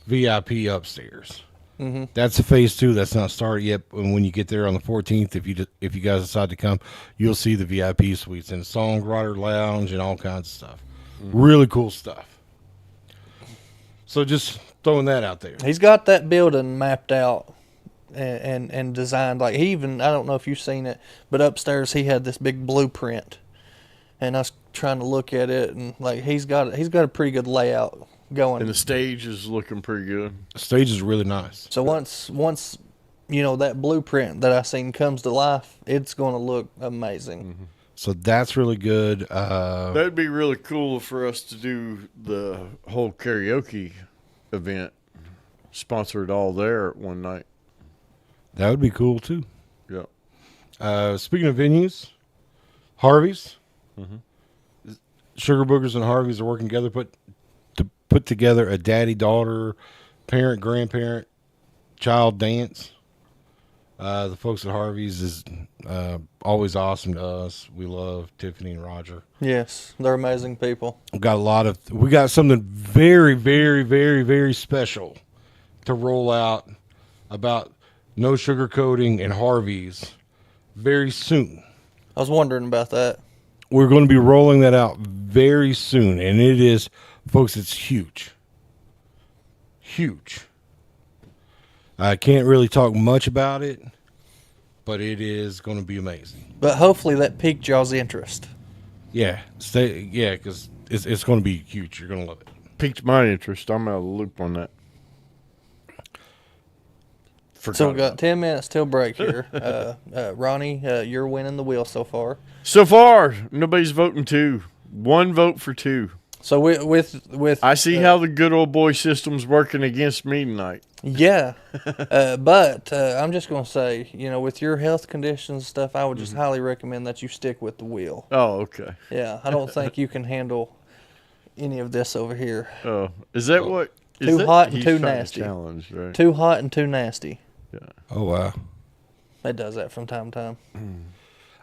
VIP upstairs. Mm-hmm. That's a phase 2. That's not started yet. And when you get there on the 14th, if you guys decide to come, you'll see the VIP suites and songwriter lounge and all kinds of stuff. Mm-hmm. Really cool stuff. So just throwing that out there. He's got that building mapped out and designed. Like he even, I don't know if you've seen it, but upstairs he had this big blueprint, and I was trying to look at it, and like he's got a pretty good layout going. And the stage is looking pretty good. The stage is really nice. So once that blueprint that I seen comes to life, it's going to look amazing. Mm-hmm. So that's really good. That'd be really cool for us to do the whole karaoke event, sponsor it all there one night. That would be cool too. Yeah. Speaking of venues, Harvey's, Sugar Boogers and Harvey's are working together to put together a daddy-daughter, parent-grandparent, child dance. The folks at Harvey's is always awesome to us. We love Tiffany and Roger. Yes, they're amazing people. We got something very, very, very, very special to roll out about no sugarcoating and Harvey's very soon. I was wondering about that. We're going to be rolling that out very soon, and it is, folks, it's huge. Huge. I can't really talk much about it, but it is going to be amazing. But hopefully that piqued y'all's interest. Yeah, because it's going to be huge. You're going to love it. Piqued my interest. I'm out of the loop on that. So we got 10 minutes till break here. Ronnie, you're winning the wheel so far. So far, nobody's voting 2. 1 vote for 2. So with I see how the good old boy system's working against me tonight. yeah, but I'm just gonna say, with your health conditions and stuff, I would just highly recommend that you stick with the wheel. Oh, okay. Yeah, I don't think you can handle any of this over here. Oh, is that what? Is Too that, hot and he's too trying to nasty. Challenge, right? Too hot and too nasty. Oh, wow. It does that from time to time.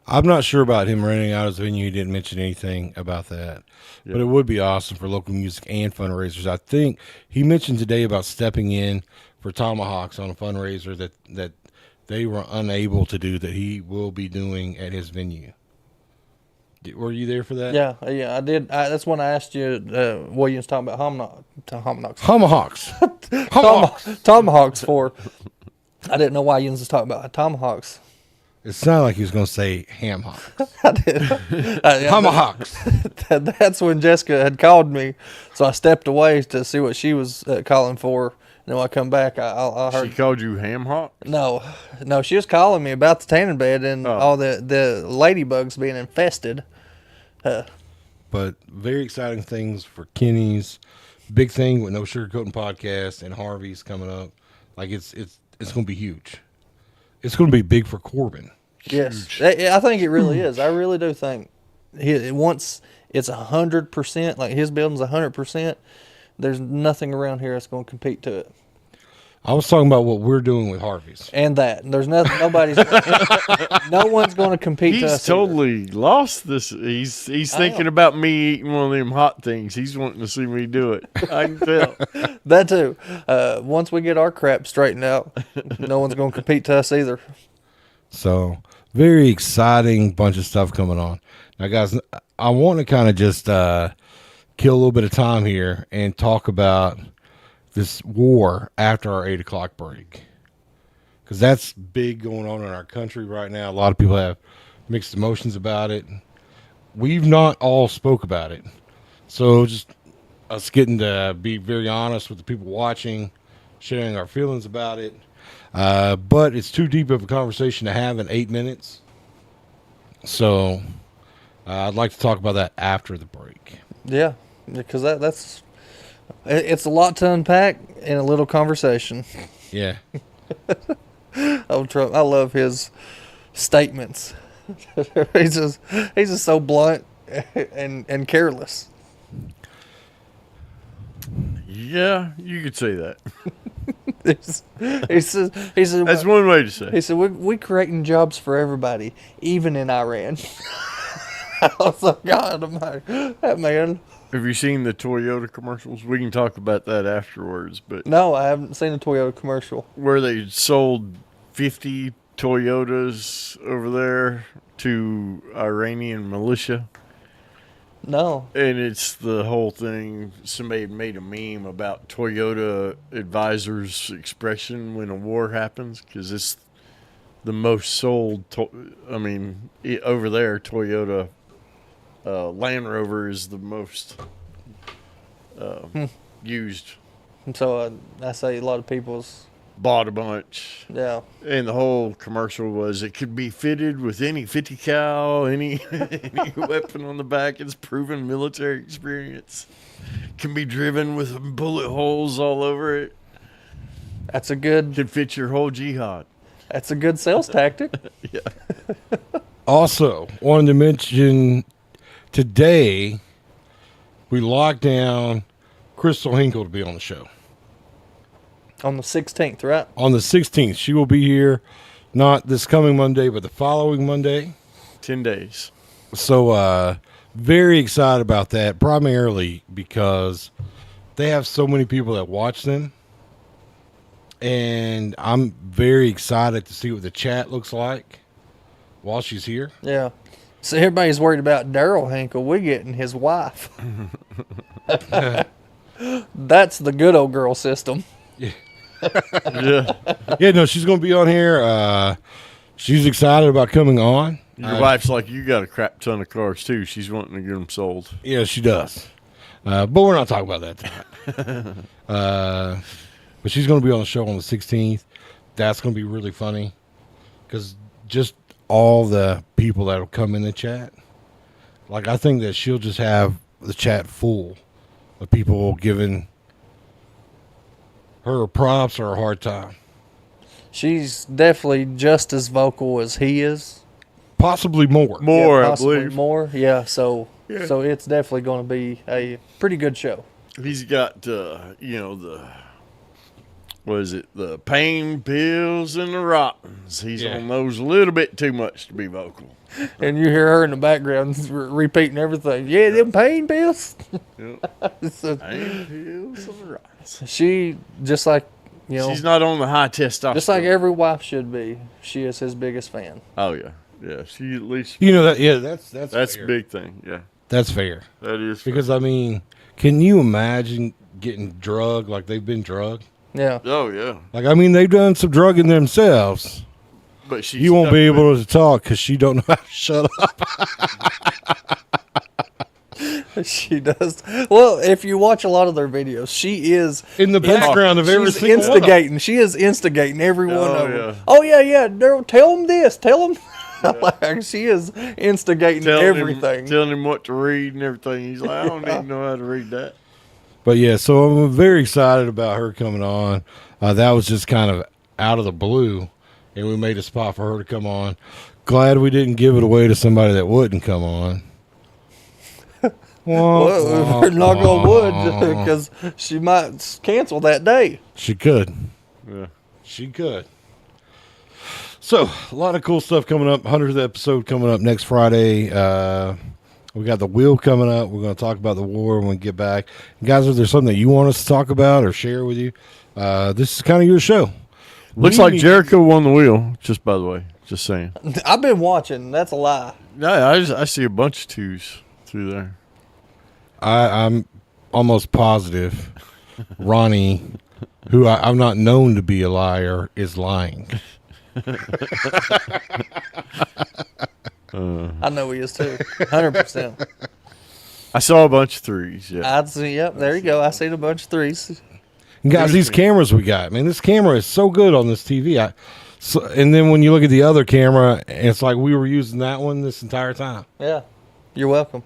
I'm not sure about him renting out his venue. He didn't mention anything about that. But it would be awesome for local music and fundraisers. I think he mentioned today about stepping in for Tomahawks on a fundraiser that they were unable to do, that he will be doing at his venue. Were you there for that? Yeah, I did. That's when I asked you, Williams talking about Tomahawks. Tomahawks for. I didn't know why Jens was talking about Tomahawks. It sounded like he was going to say ham hocks. I did. Tomahawks. That's when Jessica had called me, so I stepped away to see what she was calling for. And when I come back, I heard. She called you ham hock? No, she was calling me about the tanning bed and all the ladybugs being infested. But very exciting things for Kenny's. Big thing with No Sugarcoating Podcast and Harvey's coming up. Like it's going to be huge. It's going to be big for Corbin. Yes, I think it really is. I really do think once it's 100%, like his building's 100%, there's nothing around here that's going to compete to it. I was talking about what we're doing with Harvey's. And that. There's nothing, no one's going to compete to us. He's totally lost this. He's thinking about me eating one of them hot things. He's wanting to see me do it. I can tell. That too. Once we get our crap straightened out, no one's going to compete to us either. So, very exciting bunch of stuff coming on. Now, guys, I want to kind of just kill a little bit of time here and talk about this war after our 8 o'clock break, because that's big going on in our country right now. A lot of people have mixed emotions about it. We've not all spoke about it, so just us getting to be very honest with the people watching, sharing our feelings about it. But it's too deep of a conversation to have in 8 minutes, so I'd like to talk about that after the break. Yeah, because that's it's a lot to unpack in a little conversation. Yeah. Oh, Trump! I love his statements. he's just so blunt and careless. Yeah, you could say that. he said That's one way to say He it. said we creating jobs for everybody, even in Iran. I was like, God almighty, that man. Have you seen the Toyota commercials? We can talk about that afterwards. But No, I haven't seen a Toyota commercial. where they sold 50 Toyotas over there to Iranian militia. No. And it's the whole thing. Somebody had made a meme about Toyota advisors' expression when a war happens, because it's the most sold. Over there, Toyota Land Rover is the most used. So I say a lot of people's. Bought a bunch. Yeah. And the whole commercial was it could be fitted with any 50 cal, any weapon on the back. It's proven military experience. Can be driven with bullet holes all over it. That's a good. Could fit your whole jihad. That's a good sales tactic. Yeah. Also, wanted to mention today we locked down Crystal Hinkle to be on the show. On the 16th, right? On the 16th. She will be here, not this coming Monday, but the following Monday. 10 days. So, very excited about that, primarily because they have so many people that watch them. And I'm very excited to see what the chat looks like while she's here. Yeah. So everybody's worried about Daryl Hinkle. We're getting his wife. That's the good old girl system. Yeah. Yeah. Yeah, no, she's going to be on here. She's excited about coming on. Your wife's like, you got a crap ton of cars too. She's wanting to get them sold. Yeah, she does. But we're not talking about that tonight. But she's going to be on the show on the 16th. That's going to be really funny because just all the people that will come in the chat. Like, I think that she'll just have the chat full of people giving her props or a hard time. She's definitely just as vocal as he is. Possibly more. More, Yeah, I possibly believe. more. Yeah, so it's definitely going to be a pretty good show. He's got, the pain pills and the rottens. He's on those a little bit too much to be vocal. And you hear her in the background repeating everything. Yeah, them pain pills. Yep. So Pain pills and the rottens. she, just like, She's not on the high testosterone. just like every wife should be, she is his biggest fan. Oh, yeah. Yeah, she at least. You know that? Yeah, that's That's fair. a big thing. Yeah, That's fair. that is. fair. Because I mean, can you imagine getting drugged like they've been drugged? Yeah. Oh, yeah. Like, I mean, they've done some drugging themselves. But she's You won't stuck be with able to talk because she don't know how to shut up. She does. Well, if you watch a lot of their videos, she is In the background of every she's single one. instigating. She is instigating every one Oh, of them. yeah. Oh yeah, Daryl, tell them this. Tell them. Like, she is instigating everything. telling him what to read and everything. He's like, I don't even know how to read that. But yeah, so I'm very excited about her coming on. That was just kind of out of the blue, and we made a spot for her to come on. Glad we didn't give it away to somebody that wouldn't come on. Well, we're knock on wood because she might cancel that day. She could. Yeah. She could. So, a lot of cool stuff coming up. 100th episode coming up next Friday. We got the wheel coming up. We're going to talk about the war when we get back. And guys, if there's something that you want us to talk about or share with you, this is kind of your show. Looks We like need- Jericho won the wheel, just by the way. Just saying. I've been watching. That's a lie. Yeah, I see a bunch of twos through there. I'm almost positive Ronnie, who I'm not known to be a liar, is lying. I know he is too. 100%. I saw a bunch of threes. Yeah. I'd see. Yep, there you go. I seen a bunch of threes. And guys, these cameras we got, man, this camera is so good on this TV. And then when you look at the other camera, it's like we were using that one this entire time. Yeah, you're welcome.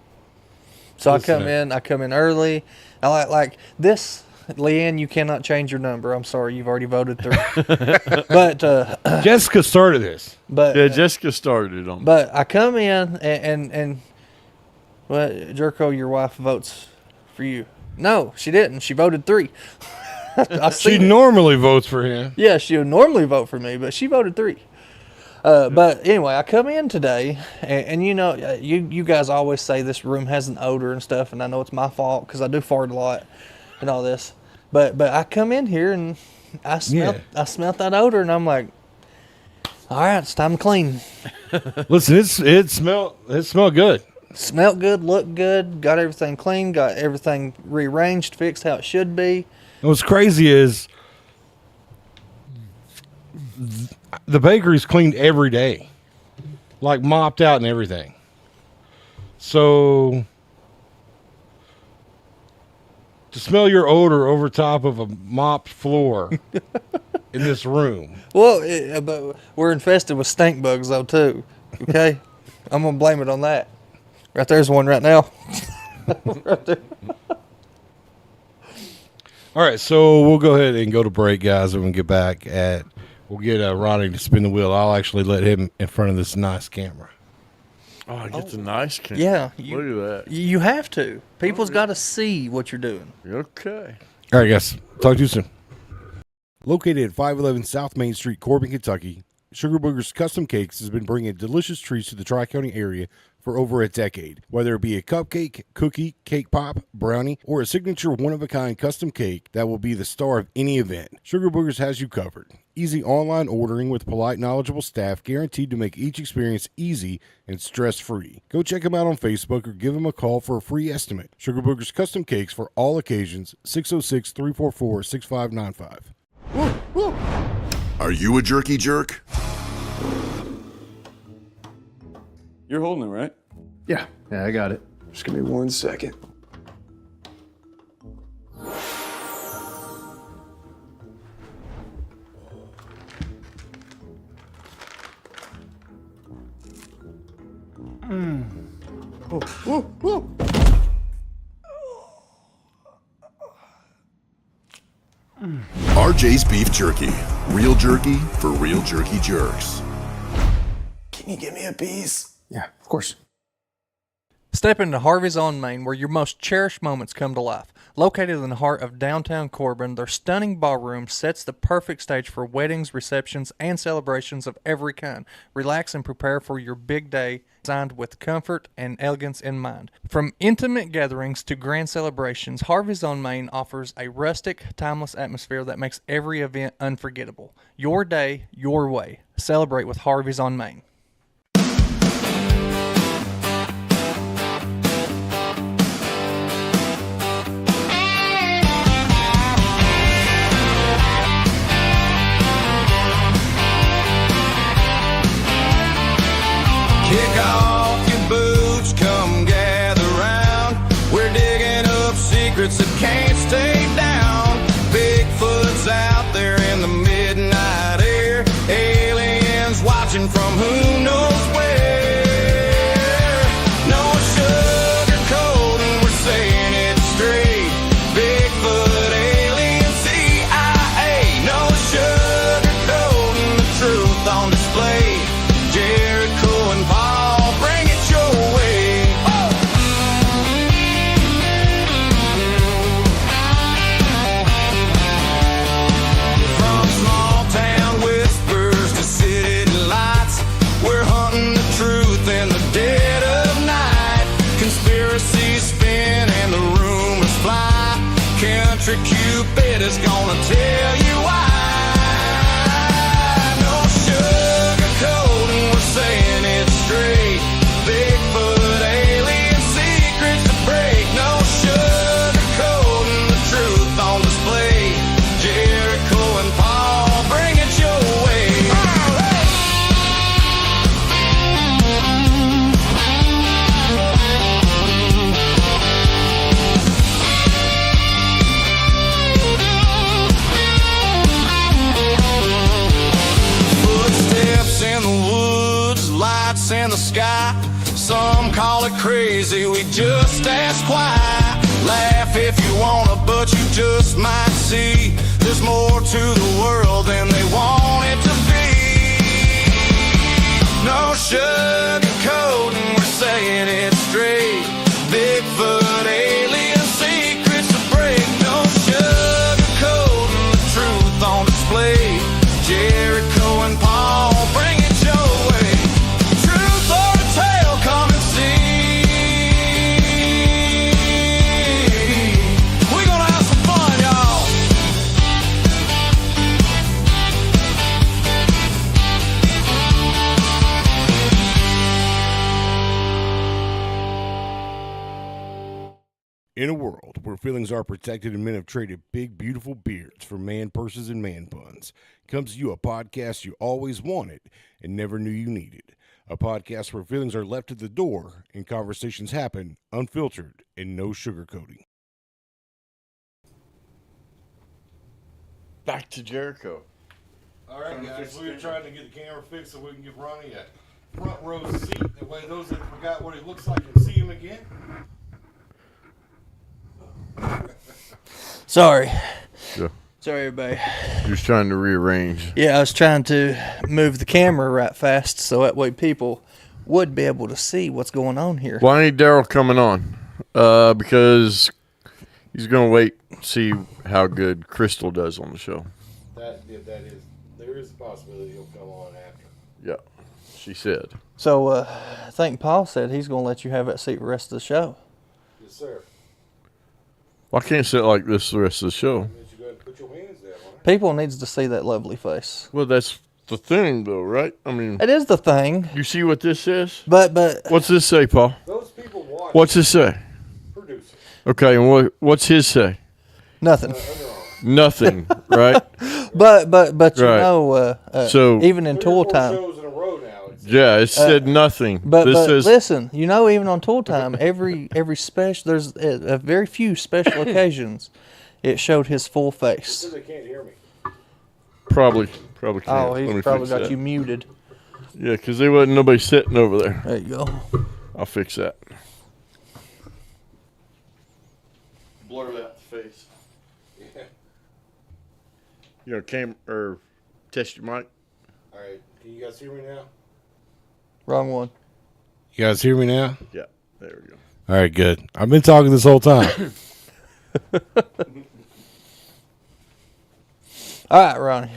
So Listen, I come in early. I like this. Leanne, you cannot change your number. I'm sorry, you've already voted through. but Jessica started this. Yeah, Jessica started it on. but I come in and well, Jerko, your wife votes for you. No, she didn't. She voted 3. I She seen it. normally votes for him. Yeah, she would normally vote for me, but she voted 3. But anyway, I come in today, and you guys always say this room has an odor and stuff, and I know it's my fault because I do fart a lot and all this. But I come in here and I smelt that odor, and I'm like, all right, it's time to clean. Listen, it smelled good. Smelled good, looked good, got everything clean, got everything rearranged, fixed how it should be. And what's crazy is the bakery's cleaned every day, like mopped out and everything. So to smell your odor over top of a mopped floor in this room. Well, but we're infested with stink bugs though too. Okay, I'm gonna blame it on that. Right there's one right now. Right there. All right, so we'll go ahead and go to break, guys, and we'll get back we'll get Ronnie to spin the wheel. I'll actually let him in front of this nice camera. Oh, I get the nice camera. Yeah, Look at you have to. People's got to see what you're doing. that. Okay. All right, guys. Talk to you soon. Located at 511 South Main Street, Corbin, Kentucky, Sugar Booger's Custom Cakes has been bringing delicious treats to the Tri-County area for over a decade. Whether it be a cupcake, cookie, cake pop, brownie, or a signature one-of-a-kind custom cake that will be the star of any event, Sugar Boogers has you covered. Easy online ordering with polite, knowledgeable staff guaranteed to make each experience easy and stress-free. Go check them out on Facebook or give them a call for a free estimate. Sugar Boogers Custom Cakes for all occasions, 606-344-6595. Are you a jerky jerk? You're holding it, right? Yeah, I got it. Just give me 1 second. RJ's Beef Jerky. Real jerky for real jerky jerks. Can you give me a piece? Yeah, of course. Step into Harvey's on Main, where your most cherished moments come to life. Located in the heart of downtown Corbin, their stunning ballroom sets the perfect stage for weddings, receptions, and celebrations of every kind. Relax and prepare for your big day, designed with comfort and elegance in mind. From intimate gatherings to grand celebrations, Harvey's on Main offers a rustic, timeless atmosphere that makes every event unforgettable. Your day, your way. Celebrate with Harvey's on Main. Kick off your boots, come gather round. We're digging up secrets that can't stay down. Bigfoot's out there in the midnight air. Aliens watching from who knows where. No sugarcoating, we're saying it straight. Bigfoot, alien, CIA. No sugarcoating, the truth on display. Jericho and Paul, bring it your way. From small town whispers to city lights, we're hunting the truth in the dead of night. Conspiracies spin and the rumors fly. Country Cupid is gonna tell you why. No sugarcoating, we're saying it straight. Bigfoot, alien, secrets to break. No sugarcoating, the truth on display. Jericho and Paul, bring it your way. Footsteps in the woods, lights in the sky. Some call it crazy, we just ask why. Laugh if you wanna, but you just might see there's more to the world than they want it to be. No sugarcoating, we're saying it straight. Bigfoot, alien, secrets to break. No sugarcoating, the truth on display. Jericho and Paul, bring it your way. Truth or a tale, come and see. We're gonna have some fun, y'all. In a world where feelings are protected and men have traded big, beautiful beards for man purses and man buns, comes to you a podcast you always wanted and never knew you needed. A podcast where feelings are left at the door and conversations happen unfiltered and no sugarcoating. Back to Jericho. All right, guys, we're trying to get the camera fixed so we can give Ronnie a front row seat. That way those that forgot what he looks like can see him again. Sorry. Yeah. Sorry, everybody. Just trying to rearrange. Yeah, I was trying to move the camera right fast so that way people would be able to see what's going on here. Why ain't Daryl coming on? Because he's going to wait and see how good Crystal does on the show. There is a possibility he'll come on after. Yeah, she said. So I think Paul said he's going to let you have that seat the rest of the show. Yes, sir. Well, I can't sit like this the rest of the show. You go ahead and put your hands down on it. People needs to see that lovely face. Well, that's the thing, though, right? I mean, It is the thing, you see what this says? but What's this say, Paul? Those people watch What's this say? producer. Okay, and what's his say? nothing. Underarm. nothing, right? But you Right. know, So- even in tool time. Shows in a row now. Yeah, it said nothing. But this but is listen, you know, even on tool time, every special there's a very few special occasions, it showed his full face. They can't hear me. probably can't. Oh, Let me he's probably fix got that. you muted. Yeah, because there wasn't nobody sitting over there. There you go. I'll fix that. Blur that face. You know, or test your mic. All right, can you guys hear me now? Wrong one. You guys hear me now? Yeah, there we go. All right, good. I've been talking this whole time. All right, Ronnie,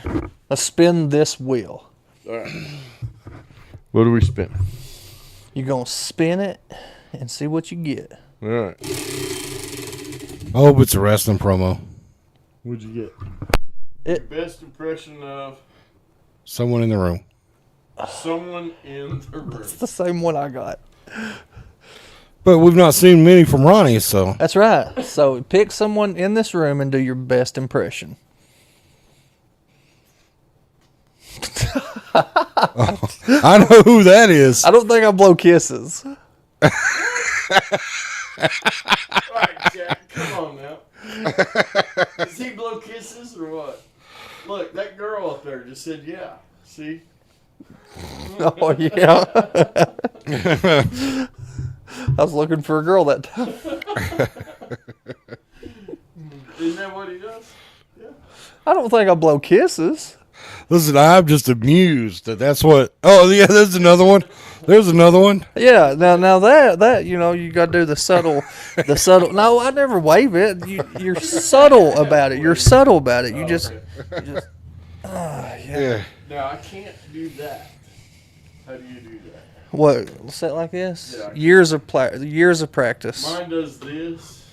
let's spin this wheel. All right. What do we spin? You're gonna spin it and see what you get. All right. I hope it's a wrestling promo. What'd you get? It- Your best impression of Someone in the room. someone in the room. It's the same one I got. But we've not seen many from Ronnie, so That's right. So pick someone in this room and do your best impression. I know who that is. I don't think I blow kisses. All right, Jack, come on now. Does he blow kisses or what? Look, that girl up there just said yeah. See? Oh yeah. I was looking for a girl that time. Isn't that what he does? I don't think I blow kisses. Listen, I'm just amused that's what. Oh yeah, there's another one. There's another one. Yeah. Now that you know you got to do the subtle. No, I never wave it. You're subtle about it. You're subtle about it. You just. Yeah. Now I can't do that. How do you do that? What? Set like this? Yeah. Years of practice. Mine does this,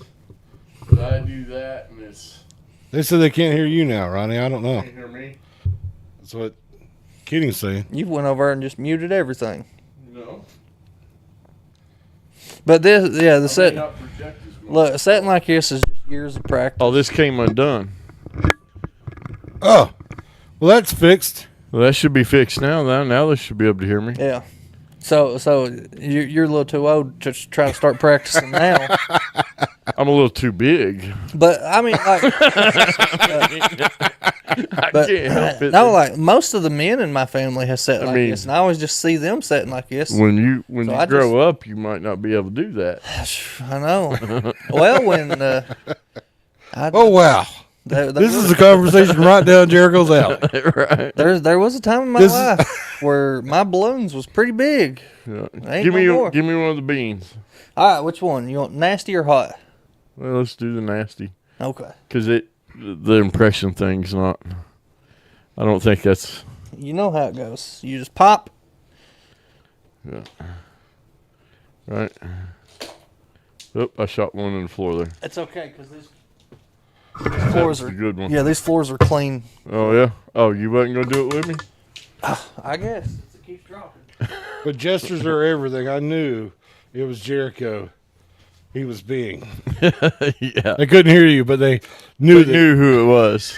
but I do that, and it's. They said they can't hear you now, Ronnie. I don't know. Can you hear me? That's what Keating's saying. You went over and just muted everything. No. But this, yeah, the I may set. not project as much. Look, setting like this is just years of practice. Oh, this came undone. Oh, well, that's fixed. Well, that should be fixed now. Now they should be able to hear me. Yeah. So you're a little too old to try to start practicing now. I'm a little too big. But I mean, like, I but can't help it. no, like most of the men in my family have set like mean- this, and I always just see them setting like this. When you So I grow up, you might not be able to do that. I know. Well, when Oh wow, this is a conversation right down Jericho's alley. Right. there was a time in my This is- life where my balloons was pretty big. Yeah. Ain't Give me no more. give me one of the beans. All right, which one? You want nasty or hot? Well, let's do the nasty Okay. because the impression thing's not. I don't think that's. You know how it goes. You just pop. Yeah. Right. Oh, I shot one on the floor there. It's okay because these floors That's are a good one. Yeah, these floors are clean. Oh yeah. Oh, you wasn't gonna do it with me? I guess it keeps dropping. But gestures are everything. I knew it was Jericho. He was being. Yeah. They couldn't hear you, but they knew They that. knew who it was.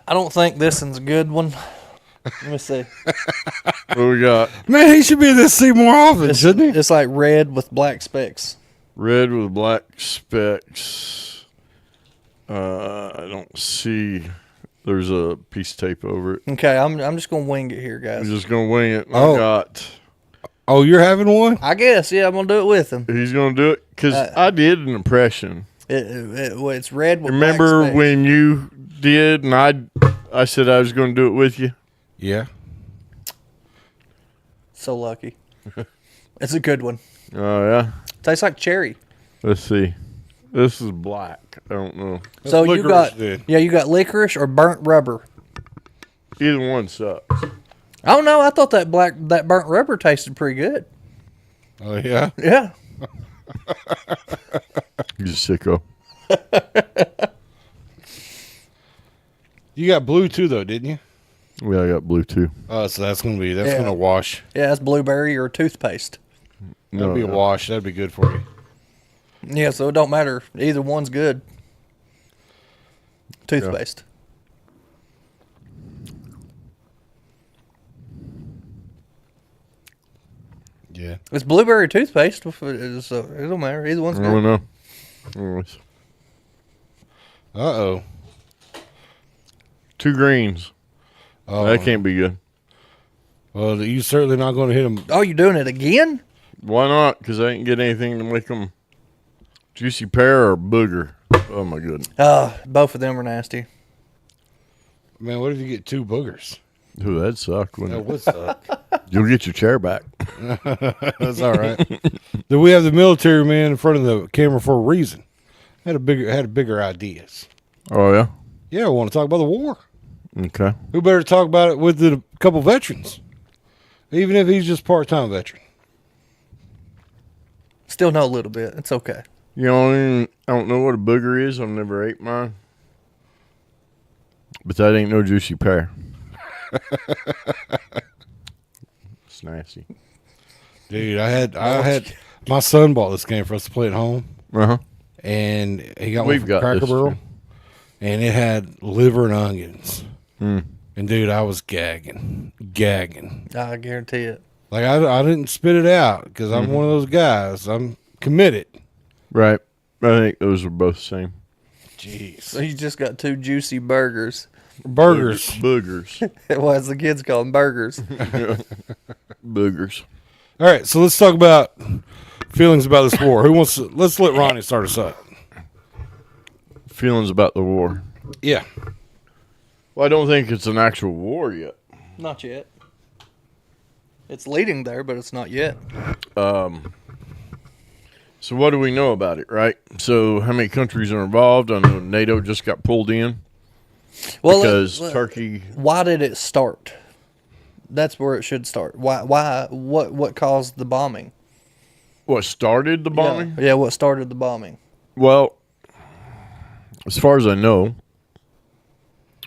I don't think this one's a good one. Let me see. What we got? Man, he should be in this scene more often, shouldn't he? It's like red with black specks. Red with black specks. I don't see. There's a piece of tape over it. Okay, I'm just gonna wing it here, I'm guys. just gonna wing it. Oh. I got. Oh, you're having one? I guess, yeah, I'm gonna do it with him. He's gonna do it because I did an impression. It's red with Remember black specks. when you did, and I said I was gonna do it with you. Yeah. So lucky. It's a good one. Oh yeah. Tastes like cherry. Let's see. This is black. I don't know. So you licorice got then. you got licorice or burnt rubber. Either one sucks. Oh no, I thought that burnt rubber tasted pretty good. Oh yeah. Yeah. He's a sicko. You got blue too, though, didn't you? Yeah, I got blue too. Oh, so that's Yeah. gonna wash. Yeah, that's blueberry or toothpaste. That'd be a wash. That'd be good for you. Yeah, so it don't matter. Either one's good. Toothpaste. Yeah. It's blueberry toothpaste, so it don't matter. Either one's I good. don't know. Anyways, Uh-oh. 2 greens. Oh, That can't be good. well, you certainly not going to hit them. Oh, you doing it again? Why not? Because I ain't get anything to make them juicy pear or booger. Oh, my goodness. Both of them are nasty. Man, what if you get 2 boogers? Ooh, that'd suck, That wouldn't it? would suck. You'll get your chair back. That's all right. Then we have the military man in front of the camera for a reason. Had bigger ideas. Oh, yeah? Yeah, I want to talk about the war. Okay. Who better talk about it with a couple veterans, even if he's just part-time veteran. Still know a little bit. It's okay. You know, I don't know what a booger is. I've never ate mine. But that ain't no juicy pear. It's nasty. Dude, I had my son bought this game for us to play at home, Uh-huh. and he got one We've from got Cracker this, Barrel, too. and it had liver and onions. Mm. And dude, I was gagging. I guarantee it. Like I didn't spit it out because I'm one of those guys. I'm committed. Right. I think those were both the same. Jeez, So you just got 2 juicy burgers. burgers. Boogers. Well, as the kids call them, burgers. Boogers. All right, so let's talk about feelings about this war. Who wants to? Let's let Ronnie start us up. Feelings about the war. Yeah. Well, I don't think it's an actual war yet. Not yet. It's leading there, but it's not yet. So what do we know about it, right? So how many countries are involved? I know NATO just got pulled in Well, because Turkey. Why did it start? That's where it should start. Why? What caused the bombing? What started the bombing? Yeah, what started the bombing? Well, as far as I know,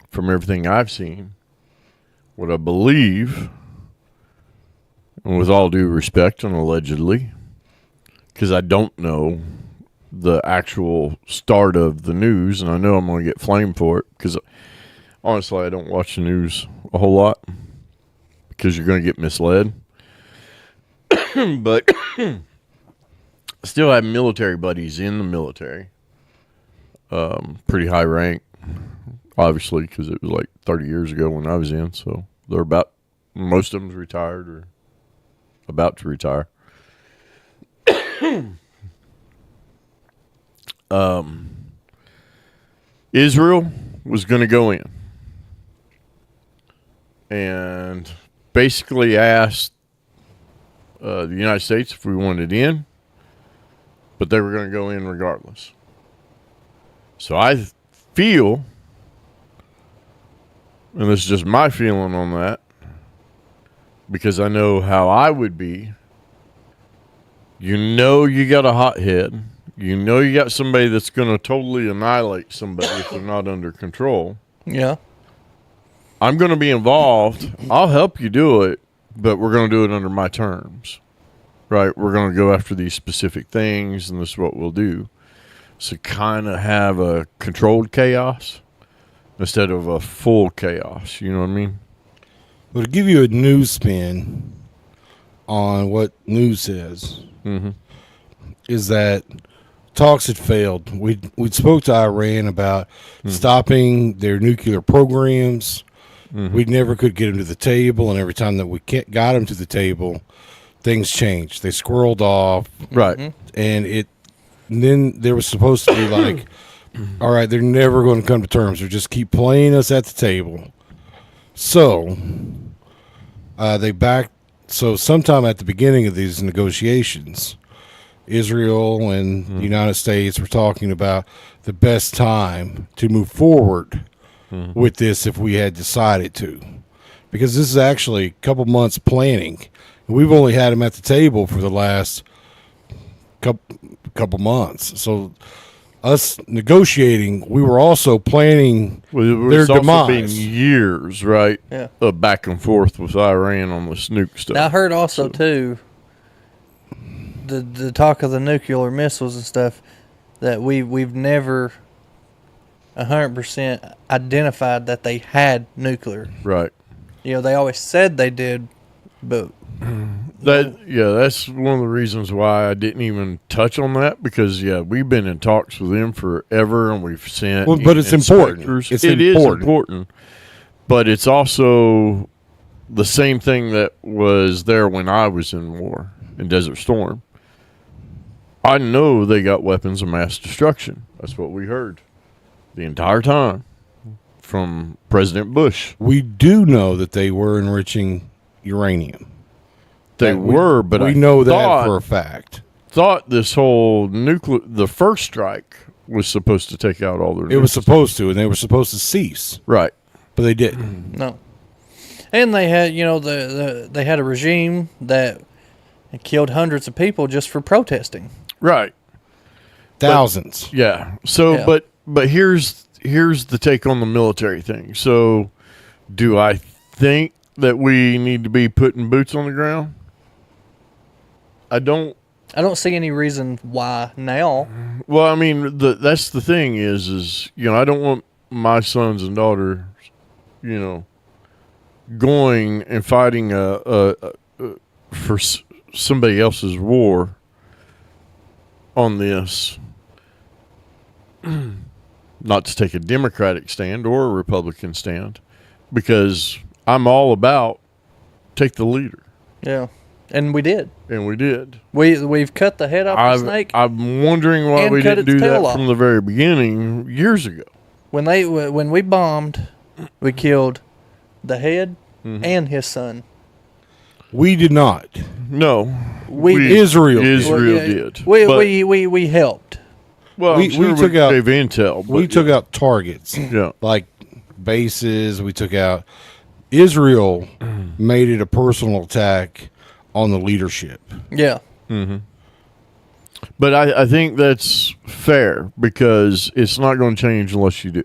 from everything I've seen, what I believe, and with all due respect and allegedly, because I don't know the actual start of the news, and I know I'm going to get flamed for it, because honestly, I don't watch the news a whole lot, because you're going to get misled. But I still have military buddies in the military. Pretty high rank, obviously, because it was like 30 years ago when I was in. So they're most of them's retired or about to retire. Israel was going to go in and basically asked the United States if we wanted in, but they were going to go in regardless. So I feel, and this is just my feeling on that, because I know how I would be. You know you got a hothead. You know you got somebody that's going to totally annihilate somebody if they're not under control. Yeah. I'm going to be involved. I'll help you do it, but we're going to do it under my terms. Right? We're going to go after these specific things, and this is what we'll do. So kind of have a controlled chaos instead of a full chaos. You know what I mean? Well, to give you a news spin on what news says, is that talks had failed. We'd spoke to Iran about stopping their nuclear programs. We never could get them to the table, and every time that we got them to the table, things changed. They squirreled off. Right. And then there was supposed to be like, all right, they're never going to come to terms. They just keep playing us at the table. So they backed. So sometime at the beginning of these negotiations, Israel and the United States were talking about the best time to move forward with this if we had decided to. Because this is actually a couple months planning. We've only had them at the table for the last couple months. So us negotiating, we were also planning their It's also been demise. years, right? Yeah. Back and forth with Iran on this nuke stuff. Now, I heard also, too, the talk of the nuclear missiles and stuff, that we've never 100% identified that they had nuclear. Right. You know, they always said they did, but That's one of the reasons why I didn't even touch on that, because we've been in talks with them forever, and we've sent. Well, but it's important. inspectors. It's It is important. important, but it's also the same thing that was there when I was in war in Desert Storm. I know they got weapons of mass destruction. That's what we heard the entire time from President Bush. We do know that they were enriching uranium. They That we- were, but we I know that thought, for a fact. thought this whole the first strike was supposed to take out all their. It was supposed to, and they were supposed to cease, right. but they didn't. no. And they had, you know, they had a regime that killed hundreds of people just for protesting. Right. Thousands. Yeah. So, Yeah. but here's the take on the military thing. So, do I think that we need to be putting boots on the ground? I don't. I don't see any reason why now. Well, I mean, that's the thing is I don't want my sons and daughters, going and fighting for somebody else's war on this. Not to take a Democratic stand or a Republican stand, because I'm all about take the leader, Yeah. And we did. and we did. We've cut the head off the snake. I'm wondering why And we cut didn't its do that tail off. from the very beginning years ago. When we bombed, we killed the head Mm-hmm. and his son. We did not. No, Israel did. Israel yeah, did. We, But- we helped. well, we- I'm sure we took out- gave intel. We but took out targets, yeah, like bases. We took out. Israel made it a personal attack on the leadership. Yeah. but I think that's fair, because it's not going to change unless you do.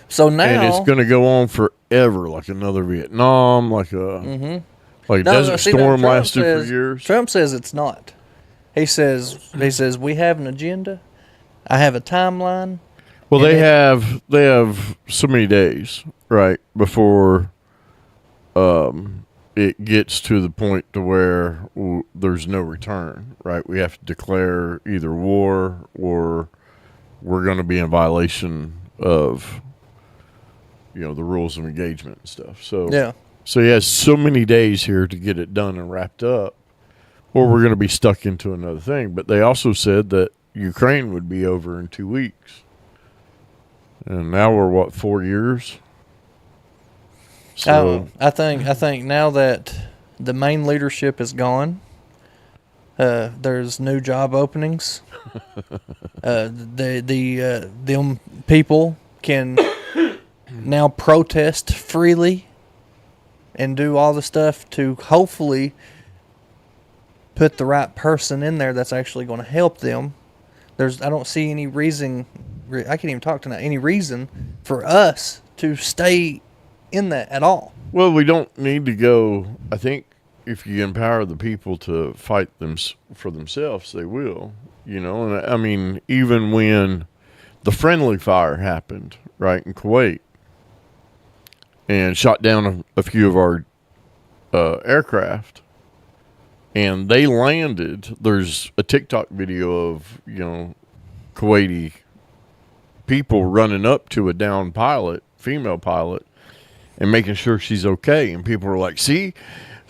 So now And it's going to go on forever, like another Vietnam, like Desert see, now Storm Trump lasted says- for years. Trump says it's not. He says we have an agenda. I have a timeline. Well, and they have so many days, right, before it gets to the point to where there's no return, right? We have to declare either war or we're going to be in violation of the rules of engagement and stuff. So Yeah. So he has so many days here to get it done and wrapped up, or we're going to be stuck into another thing. But they also said that Ukraine would be over in 2 weeks. And now we're, 4 years? So, I think now that the main leadership is gone, there's new job openings. Them people can now protest freely and do all the stuff to hopefully put the right person in there that's actually going to help them. I don't see any reason. I can't even talk tonight. Any reason for us to stay in that at all? well, we don't need to go. I think if you empower the people to fight for themselves, they will. And I mean, even when the friendly fire happened, right, in Kuwait, and shot down a few of our aircraft, and they landed. There's a TikTok video of Kuwaiti people running up to a down pilot, female pilot, and making sure she's okay. And people are like, "See,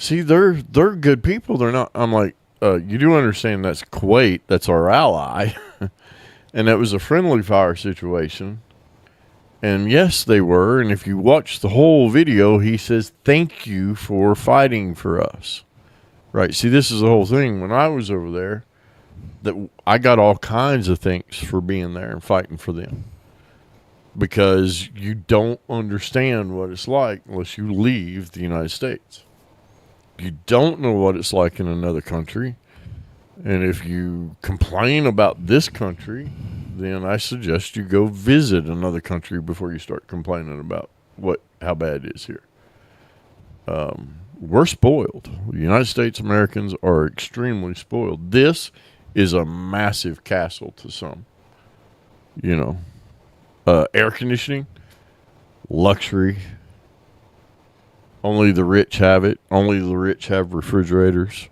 they're good people. They're not." I'm like, "You do understand that's Kuwait. That's our ally." And that was a friendly fire situation. And yes, they were. And if you watch the whole video, he says, "Thank you for fighting for us." Right. See, this is the whole thing. When I was over there, that I got all kinds of thanks for being there and fighting for them. Because you don't understand what it's like unless you leave the United States. You don't know what it's like in another country. And if you complain about this country, then I suggest you go visit another country before you start complaining about how bad it is here. we're spoiled. The United States Americans are extremely spoiled. This is a massive castle to some. You know, air conditioning, luxury. Only the rich have it. Only the rich have refrigerators.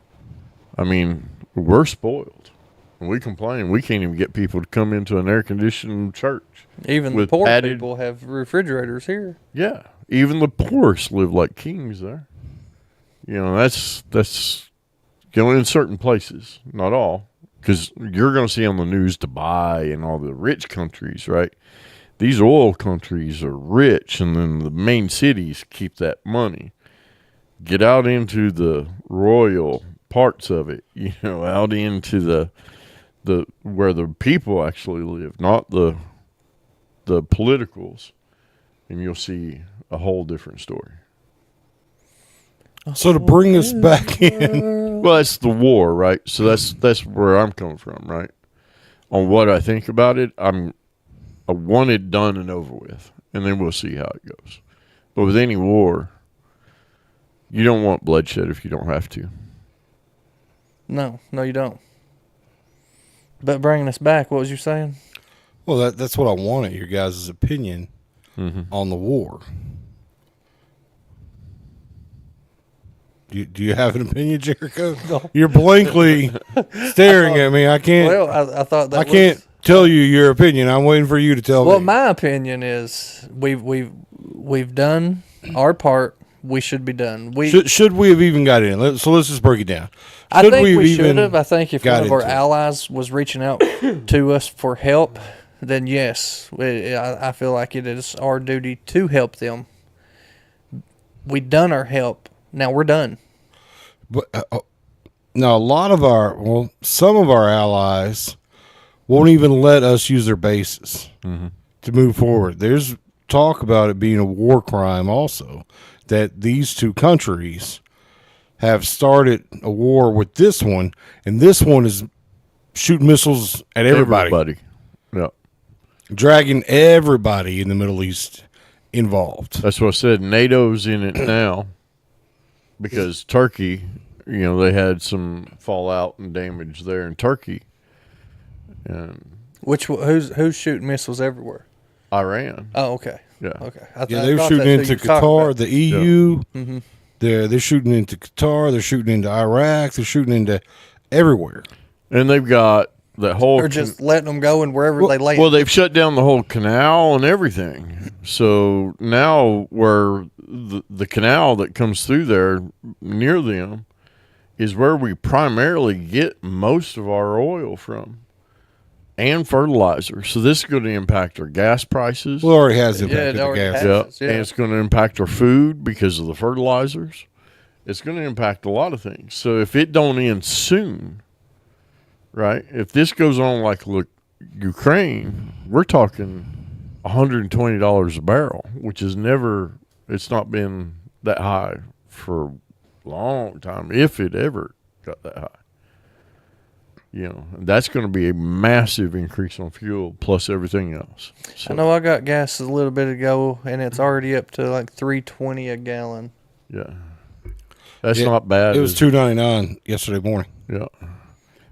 I mean, we're spoiled. And we complain. We can't even get people to come into an air-conditioned church. Even the with poor padded- people have refrigerators here. Yeah. Even the poorest live like kings there. You know, that's in certain places, not all. Because you're going to see on the news Dubai and all the rich countries, right? These oil countries are rich, and then the main cities keep that money. Get out into the royal parts of it, you know, out into the where the people actually live, not the politicals, and you'll see a whole different story. So to bring us back in, Well, that's the war, right? So that's where I'm coming from, right? On what I think about it, I want it done and over with, and then we'll see how it goes. But with any war, you don't want bloodshed if you don't have to. No, you don't. But bringing us back, what was you saying? well, that's what I wanted, your guys' opinion on the war. Do you have an opinion, Jericho? No. You're blankly staring at me. I can't. Well, I thought that I can't tell you your opinion. I'm waiting for you to tell Well, me. my opinion is we've done our part. We should be done. Should we have even got in? So let's just break it down. I think have we even should have. I think if got one of our into it? allies was reaching out to us for help, then yes, I feel like it is our duty to help them. We've done our help. Now we're done. But now some of our allies won't even let us use their bases to move forward. There's talk about it being a war crime also, that these two countries have started a war with this one, and this one is shooting missiles at everybody. Yeah. Dragging everybody in the Middle East involved. That's what I said. NATO's in it now because Turkey, you know, they had some fallout and damage there in Turkey. And Who's shooting missiles everywhere? Iran. Oh, okay. Yeah. Okay. They're shooting into Qatar, the EU. Mm-hmm. They're shooting into Qatar. They're shooting into Iraq. They're shooting into everywhere. And they've got that whole... They're just letting them go and wherever they land. Well, they've shut down the whole canal and everything. So now where the canal that comes through there near them is where we primarily get most of our oil from and fertilizer. So this is going to impact our gas prices. Well, it already has impacted it the already gas. has. And it's going to impact our food because of the fertilizers. It's going to impact a lot of things. So if it don't end soon, right? If this goes on like Ukraine, we're talking $120 a barrel, which is it's not been that high for a long time, if it ever got that high. You know, that's going to be a massive increase on fuel plus everything else. So, I know I got gas a little bit ago, and it's already up to like $3.20 a gallon. yeah. That's not bad. It was $2.99 yesterday morning. Yeah.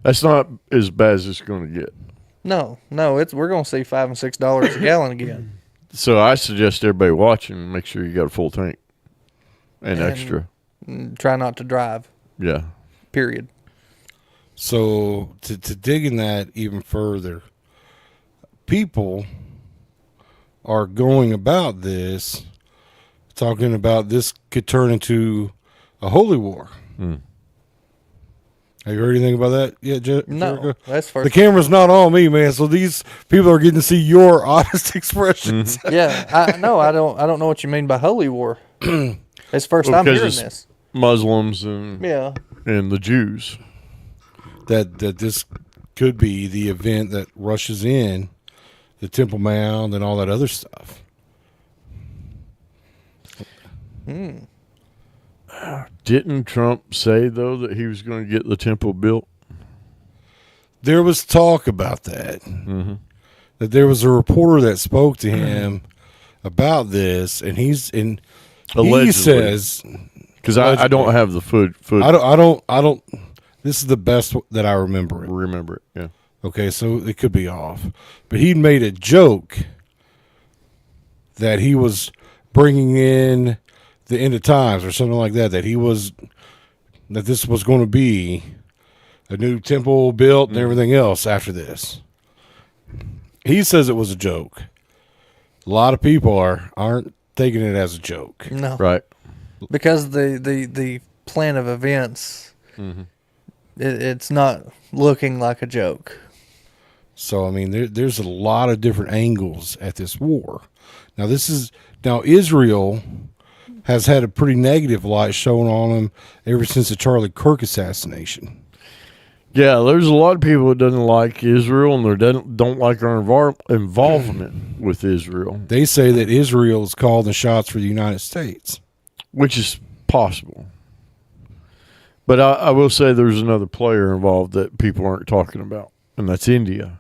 That's not as bad as it's going to get. No, we're gonna see $5 and $6 a gallon again. So I suggest everybody watching make sure you got a full tank and extra. Try not to drive. Yeah. Period. So to dig in that even further, people are going about this, talking about this could turn into a holy war. Have you heard anything about that yet, No, Jericho? that's first. The camera's not on me, man. So these people are getting to see your honest expressions. Yeah, I know. I don't know what you mean by holy war. It's first Well, time because hearing it's this. Muslims and the Jews. that this could be the event that rushes in the Temple Mount and all that other stuff. Didn't Trump say, though, that he was going to get the temple built? There was talk about that. That there was a reporter that spoke to him about this, and he Allegedly. says Because I don't have the foot. I don't. This is the best that I remember it. Remember it. Yeah. Okay, so it could be off, but he made a joke that he was bringing in the end of times or something like that. That this was going to be a new temple built and everything else after this. He says it was a joke. A lot of people aren't taking it as a joke. No. Right. Because the plan of events, it's not looking like a joke. So I mean, there's a lot of different angles at this war. Now Israel has had a pretty negative light shown on them ever since the Charlie Kirk assassination. Yeah, there's a lot of people that doesn't like Israel and they don't like our involvement with Israel, They say that Israel is calling the shots for the United States. which is possible. But I will say there's another player involved that people aren't talking about, and that's India.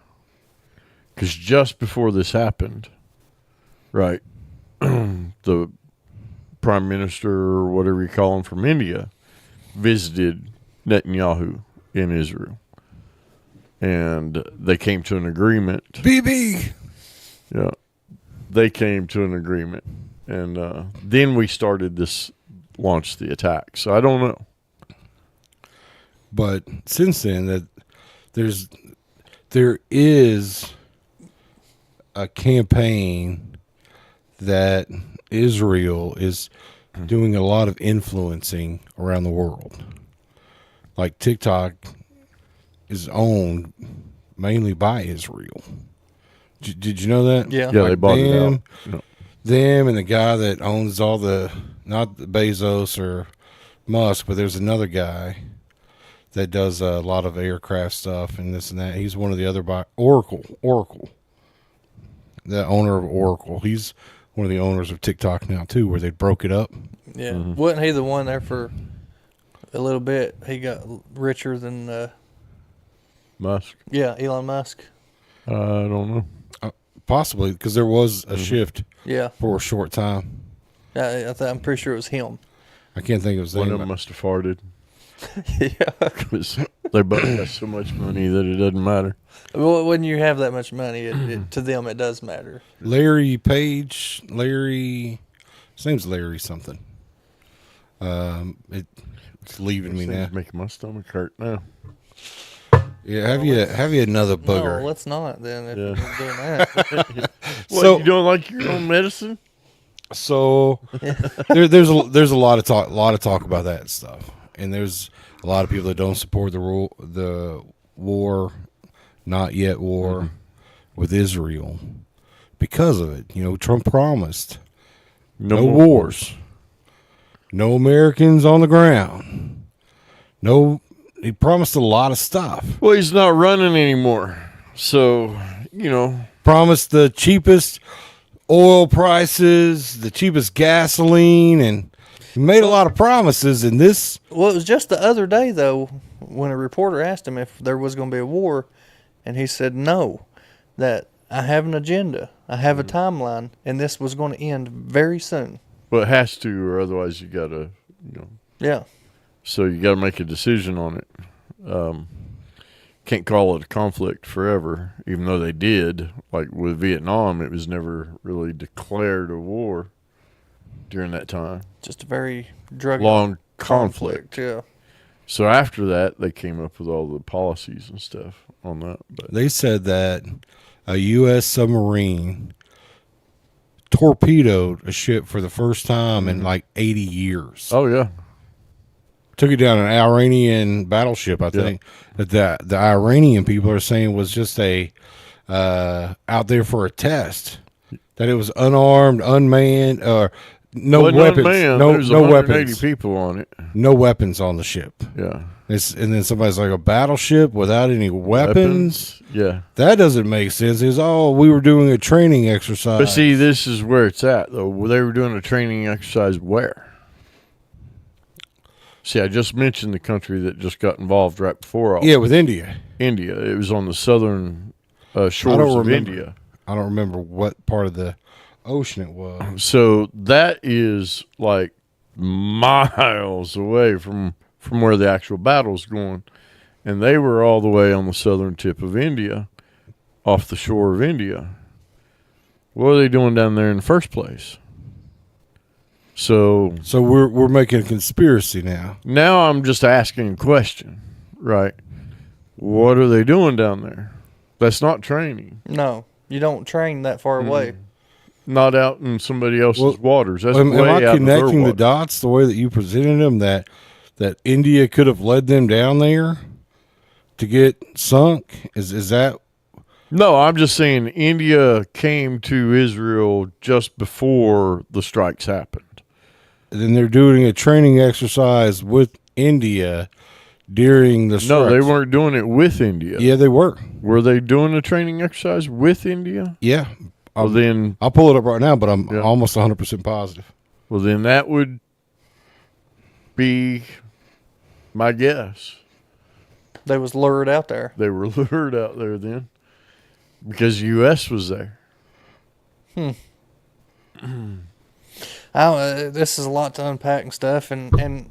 Because just before this happened, right, the prime minister or whatever you call him from India visited Netanyahu in Israel. And they came to an agreement. BB. Yeah. They came to an agreement. And then we launched the attack. So I don't know. But since then, that there is a campaign that Israel is doing a lot of influencing around the world. Like TikTok is owned mainly by Israel. Did you know that? Yeah. Yeah, they bought it out. No. Them and the guy that owns all not Bezos or Musk, but there's another guy that does a lot of aircraft stuff and this and that. He's one of the other Oracle, the owner of Oracle. He's one of the owners of TikTok now too, where they broke it up. Yeah. Wasn't he the one there for a little bit? He got richer than, Musk? Elon Musk. I don't know. Possibly because there was a shift Yeah. for a short time. I'm pretty sure it was him. I can't think of his One name. of them must have farted. Yeah. Because they both got so much money that it doesn't matter. Well, when you have that much money, to them it does matter. Larry Page. His name's Larry something. It's leaving me now. Things making my stomach hurt now. Yeah, have you another booger? No, let's not then. If Yeah. we're doing that. What, So- you don't like your own medicine? So there's a lot of talk about that stuff, and there's a lot of people that don't support the war, not yet war, with Israel because of it. You know, Trump promised no more wars, no Americans on the ground, no. He promised a lot of stuff. Well, he's not running anymore. So, Promised the cheapest oil prices, the cheapest gasoline, and he made a lot of promises in this. Well, it was just the other day, though, when a reporter asked him if there was going to be a war, and he said no, that I have an agenda, I have a timeline, and this was going to end very soon. well, it has to, or otherwise you got to, Yeah. so you got to make a decision on it. Can't call it a conflict forever, even though they did. Like with Vietnam, it was never really declared a war during that time. Just a very drug Long conflict. Yeah. So after that, they came up with all the policies and stuff on that. But They said that a U.S. submarine torpedoed a ship for the first time in like 80 years. oh yeah, Took it down an Iranian battleship, I think. That the Iranian people are saying was just a out there for a test. That it was unarmed, unmanned, or no Wasn't weapons. unmanned. No, There's no 180 weapons. people on it. No weapons on the ship. Yeah, And then somebody's like, a battleship without any weapons? Yeah. That doesn't make sense. It's, we were doing a training exercise. But see, this is where it's at, though. They were doing a training exercise where? See, I just mentioned the country that just got involved right before all. Yeah, with India. India. It was on the southern shores of remember. India. I don't remember what part of the ocean it was. So that is like miles away from where the actual battle's going. And they were all the way on the southern tip of India, off the shore of India. What are they doing down there in the first place? So we're making a conspiracy now. now I'm just asking a question, right? What are they doing down there? That's not training. No, you don't train that far away. Not out in somebody else's waters. That's Am way I out in their connecting the waters. dots the way that you presented them, that India could have led them down there to get sunk? Is that? No, I'm just saying India came to Israel just before the strikes happened. Then they're doing a training exercise with India during the No, they strikes. weren't doing it with India. Yeah, they were. Were they doing a training exercise with India? Yeah. Well, then I'll pull it up right now, but I'm Yeah. almost 100% positive. that would be my guess. They was lured out there. They were lured out there then because U.S. was there. This is a lot to unpack and stuff, and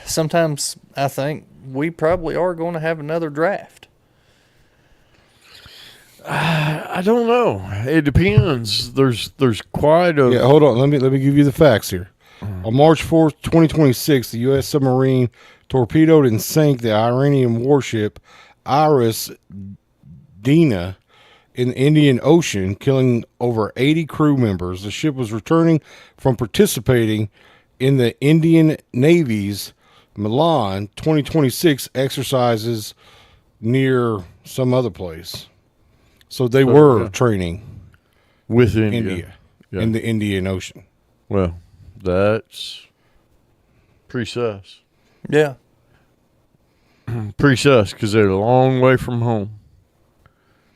sometimes I think we probably are going to have another draft. I don't know. It depends. There's quite a Yeah, hold on. Let me give you the facts here. On March 4th, 2026, the U.S. submarine torpedoed and sank the Iranian warship Iris Dina in the Indian Ocean, killing over 80 crew members. The ship was returning from participating in the Indian Navy's Milan 2026 exercises near some other place. So they were training with India. India Yeah. in the Indian Ocean. Well, that's pretty sus. Yeah. Pretty sus because they're a long way from home.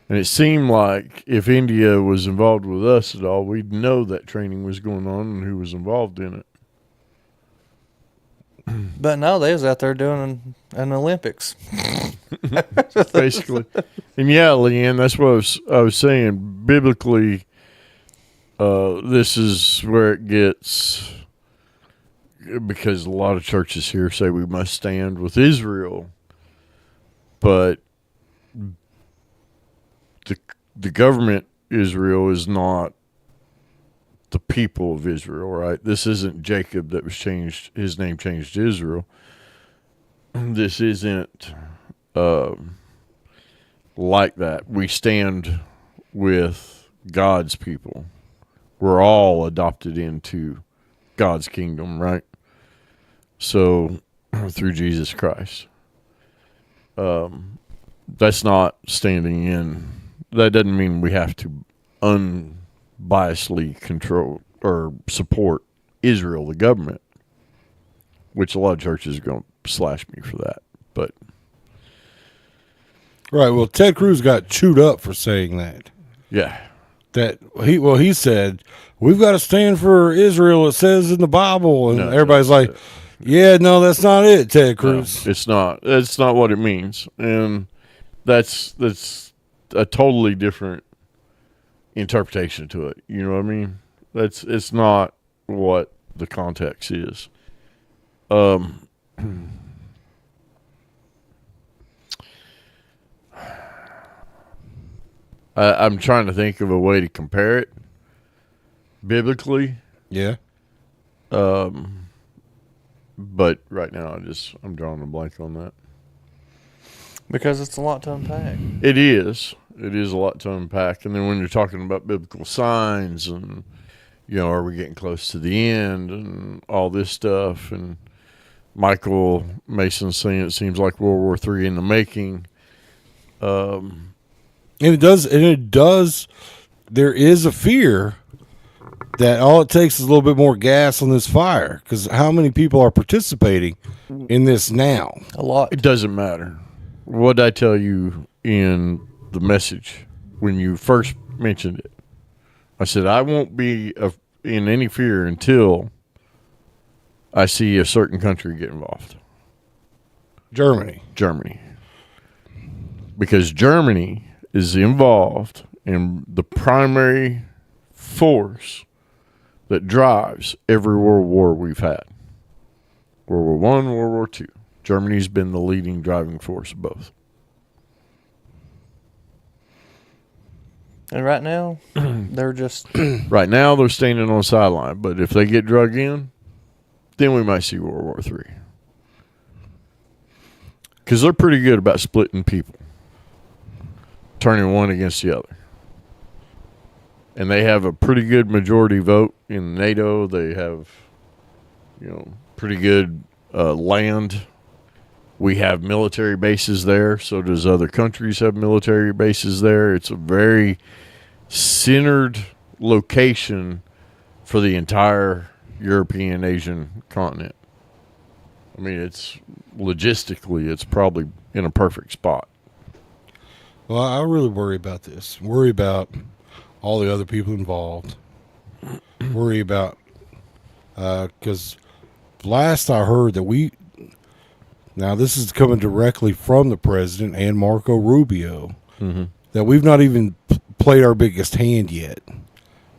And it seemed like if India was involved with us at all, we'd know that training was going on and who was involved in it. But no, they was out there doing an Olympics. Basically. And yeah, Leanne, that's what I was saying. Biblically, this is where it gets, because a lot of churches here say we must stand with Israel, but the government Israel is not the people of Israel, right? This isn't Jacob that was changed, his name changed to Israel. This isn't like that. We stand with God's people. We're all adopted into God's kingdom, right? So through Jesus Christ. That's not standing in. That doesn't mean we have to unbiasedly control or support Israel, the government, which a lot of churches are going to slash me for that. But Right. Well, Ted Cruz got chewed up for saying that. yeah, He said, we've got to stand for Israel. It says in the Bible. And No, everybody's that's like, yeah, no, that's not it, Ted Cruz. no, it's not. It's not what it means, and that's a totally different interpretation to it. You know what I mean? It's not what the context is. I'm trying to think of a way to compare it biblically, Yeah. but right now I'm drawing a blank on that. Because it's a lot to unpack. It is. It is a lot to unpack. And then when you're talking about biblical signs and, are we getting close to the end and all this stuff, and Michael Mason saying it seems like World War III in the making. And it does. There is a fear that all it takes is a little bit more gas on this fire. Because how many people are participating in this now? A lot. It doesn't matter. What did I tell you in the message when you first mentioned it? I said, I won't be in any fear until I see a certain country get involved. Germany. Because Germany is involved in the primary force that drives every world war we've had. World War One, World War Two. Germany's been the leading driving force of both. And right now, they're just Right now, they're standing on the sideline, but if they get drug in, then we might see World War Three. Because they're pretty good about splitting people, turning one against the other. And they have a pretty good majority vote in NATO. They have, pretty good land. We have military bases there. So does other countries have military bases there. It's a very centered location for the entire European, Asian continent. I mean, it's logistically, it's probably in a perfect spot. Well, I really worry about this. Worry about all the other people involved. Worry about, because last I heard that now this is coming directly from the president and Marco Rubio, that we've not even played our biggest hand yet,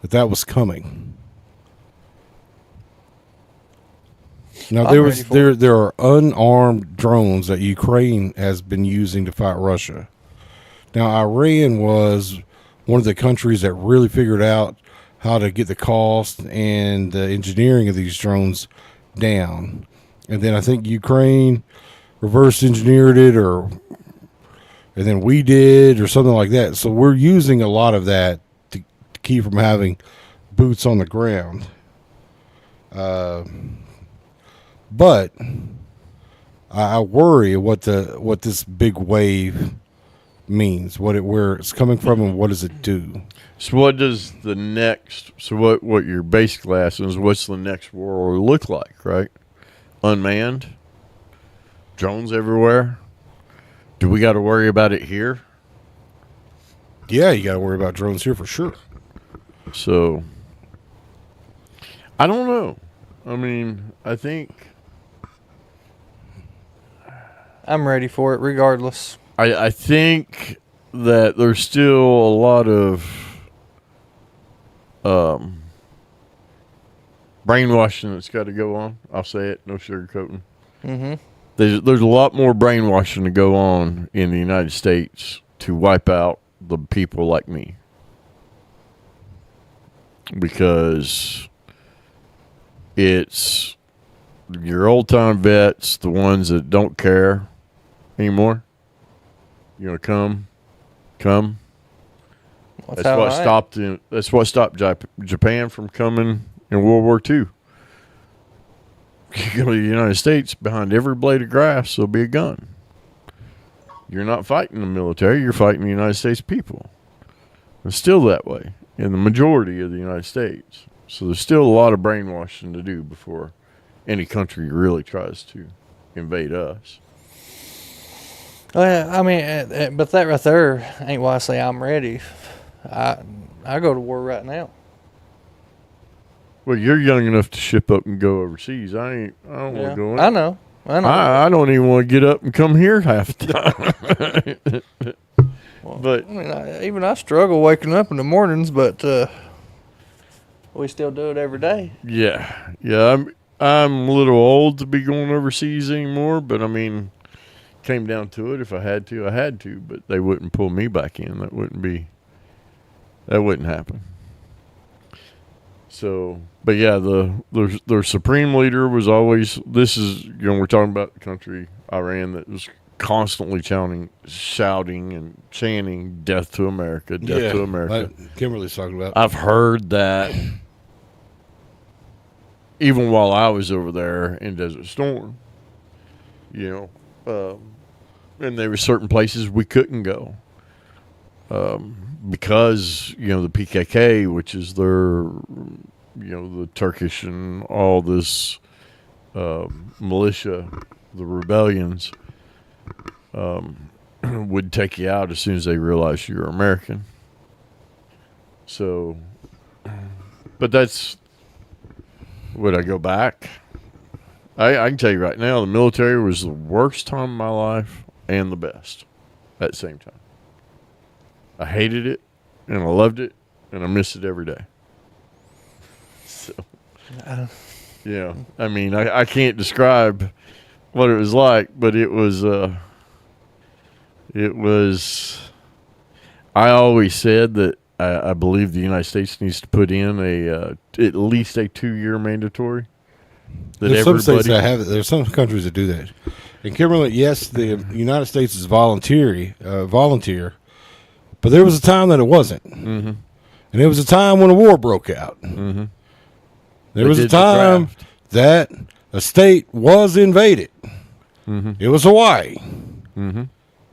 that was coming. Now there are unarmed drones that Ukraine has been using to fight Russia. Now Iran was one of the countries that really figured out how to get the cost and the engineering of these drones down. And then I think Ukraine reverse engineered it, and then we did, or something like that. So we're using a lot of that to keep from having boots on the ground. But I worry what this big wave means, where it's coming from, and what does it do? So what does the next? So what you're basically asking is, what's the next war look like? Right? Unmanned, drones everywhere. Do we got to worry about it here? Yeah, you got to worry about drones here for sure. So I don't know. I mean, I think I'm ready for it regardless. I think that there's still a lot of brainwashing that's got to go on. I'll say it, no sugarcoating. Mm-hmm. There's a lot more brainwashing to go on in the United States to wipe out the people like me. Because it's your old-time vets, the ones that don't care anymore. You know, come. That's what stopped Japan from coming in World War II. You go to the United States, behind every blade of grass there'll be a gun. You're not fighting the military, you're fighting the United States people. It's still that way in the majority of the United States. So there's still a lot of brainwashing to do before any country really tries to invade us. Well, I mean, but that right there ain't why I say I'm ready. I go to war right now. Well, you're young enough to ship up and go overseas. I don't want to go in. I know. I don't even want to get up and come here half the time. But I mean, even I struggle waking up in the mornings, but we still do it every day. yeah. I'm a little old to be going overseas anymore. But I mean, came down to it. If I had to, I had to. But they wouldn't pull me back in. That wouldn't happen. So, but yeah, the supreme leader was always, we're talking about the country, Iran, that was constantly shouting and chanting, death to America, death to America. Like Kimberly's talking about. I've heard that even while I was over there in Desert Storm, and there were certain places we couldn't go. Because, the PKK, which is their, the Turkish and all this militia, the rebellions, would take you out as soon as they realized you were American. So, but would I go back? I can tell you right now, the military was the worst time of my life and the best at the same time. I hated it, and I loved it, and I miss it every day. So, Yeah, I mean, I can't describe what it was like, but it was. I always said that I believe the United States needs to put in at least a 2-year mandatory. That There's some states everybody. that have it. There's some countries that do that. And Kimberly, yes, the United States is volunteer, but there was a time that it wasn't, and there was a time when a war broke out. There was a did the time draft. that a state was invaded. It was Hawaii.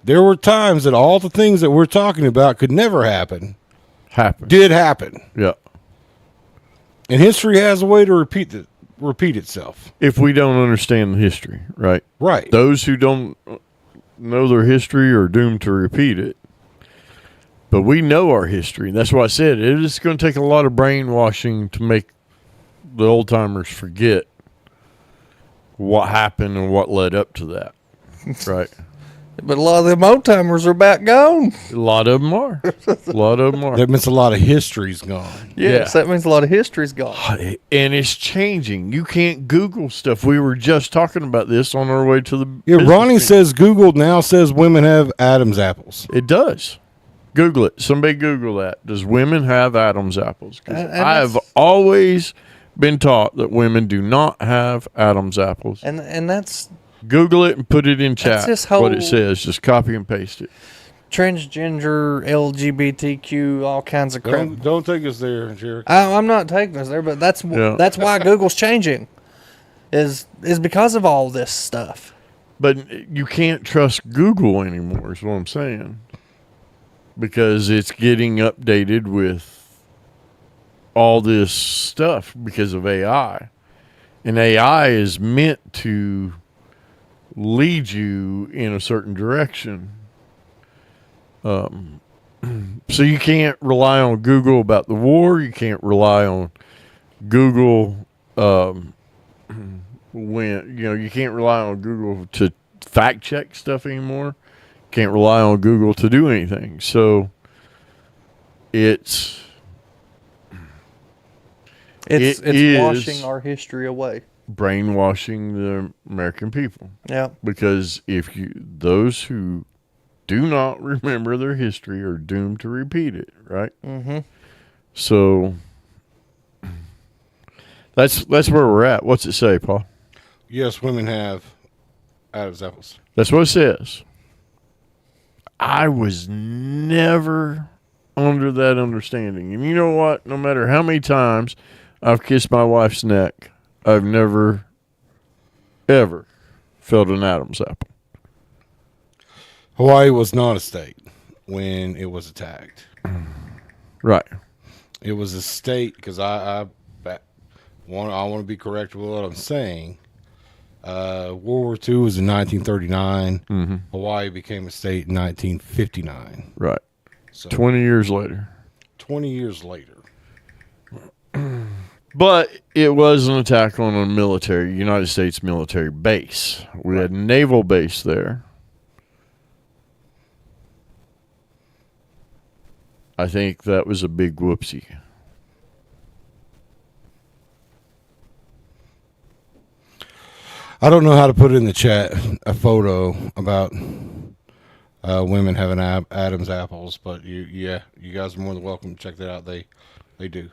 There were times that all the things that we're talking about could never happen Happened. did happen, Yeah. and history has a way to repeat itself. If we don't understand the history, right? Right. Those who don't know their history are doomed to repeat it. But we know our history. That's why I said it is going to take a lot of brainwashing to make the old timers forget what happened and what led up to that. Right. But a lot of them old timers are about gone. A lot of them are. That means a lot of history's gone. Yes, that means a lot of history's gone. And it's changing. You can't Google stuff. We were just talking about this on our way to the. Yeah, business Ronnie meeting. says Google now says women have Adam's apples. It does. Google it. Somebody Google that. Does women have Adam's apples? 'Cause And I have always been taught that women do not have Adam's apples. And that's Google it and put it in chat. this what whole- it says. Just copy and paste it. transgender, LGBTQ, all kinds of crap. Don't take us there, Jerry. I'm not taking us there, but that's why Google's changing, is because of all this stuff. But you can't trust Google anymore, is what I'm saying. Because it's getting updated with all this stuff because of AI. And AI is meant to lead you in a certain direction. So you can't rely on Google about the war. You can't rely on Google when you can't rely on Google to fact check stuff anymore. Can't rely on Google to do anything. So it's washing our history away. brainwashing the American people. Yeah. Because those who do not remember their history are doomed to repeat it, right? Mm-hmm. So that's where we're at. What's it say, Paul? Yes, women have Adam's apples. That's what it says. I was never under that understanding. And you know what? No matter how many times I've kissed my wife's neck, I've never, ever felt an Adam's apple. Hawaii was not a state when it was attacked. Right. It was a state because I want to be correct with what I'm saying. World War II was in 1939. Mm-hmm. Hawaii became a state in 1959. Right. So 20 years later. 20 years later. But it was an attack on a United States military base. We had a naval base there. I think that was a big whoopsie. I don't know how to put in the chat a photo about women having Adam's apples, but you guys are more than welcome to check that out. They do.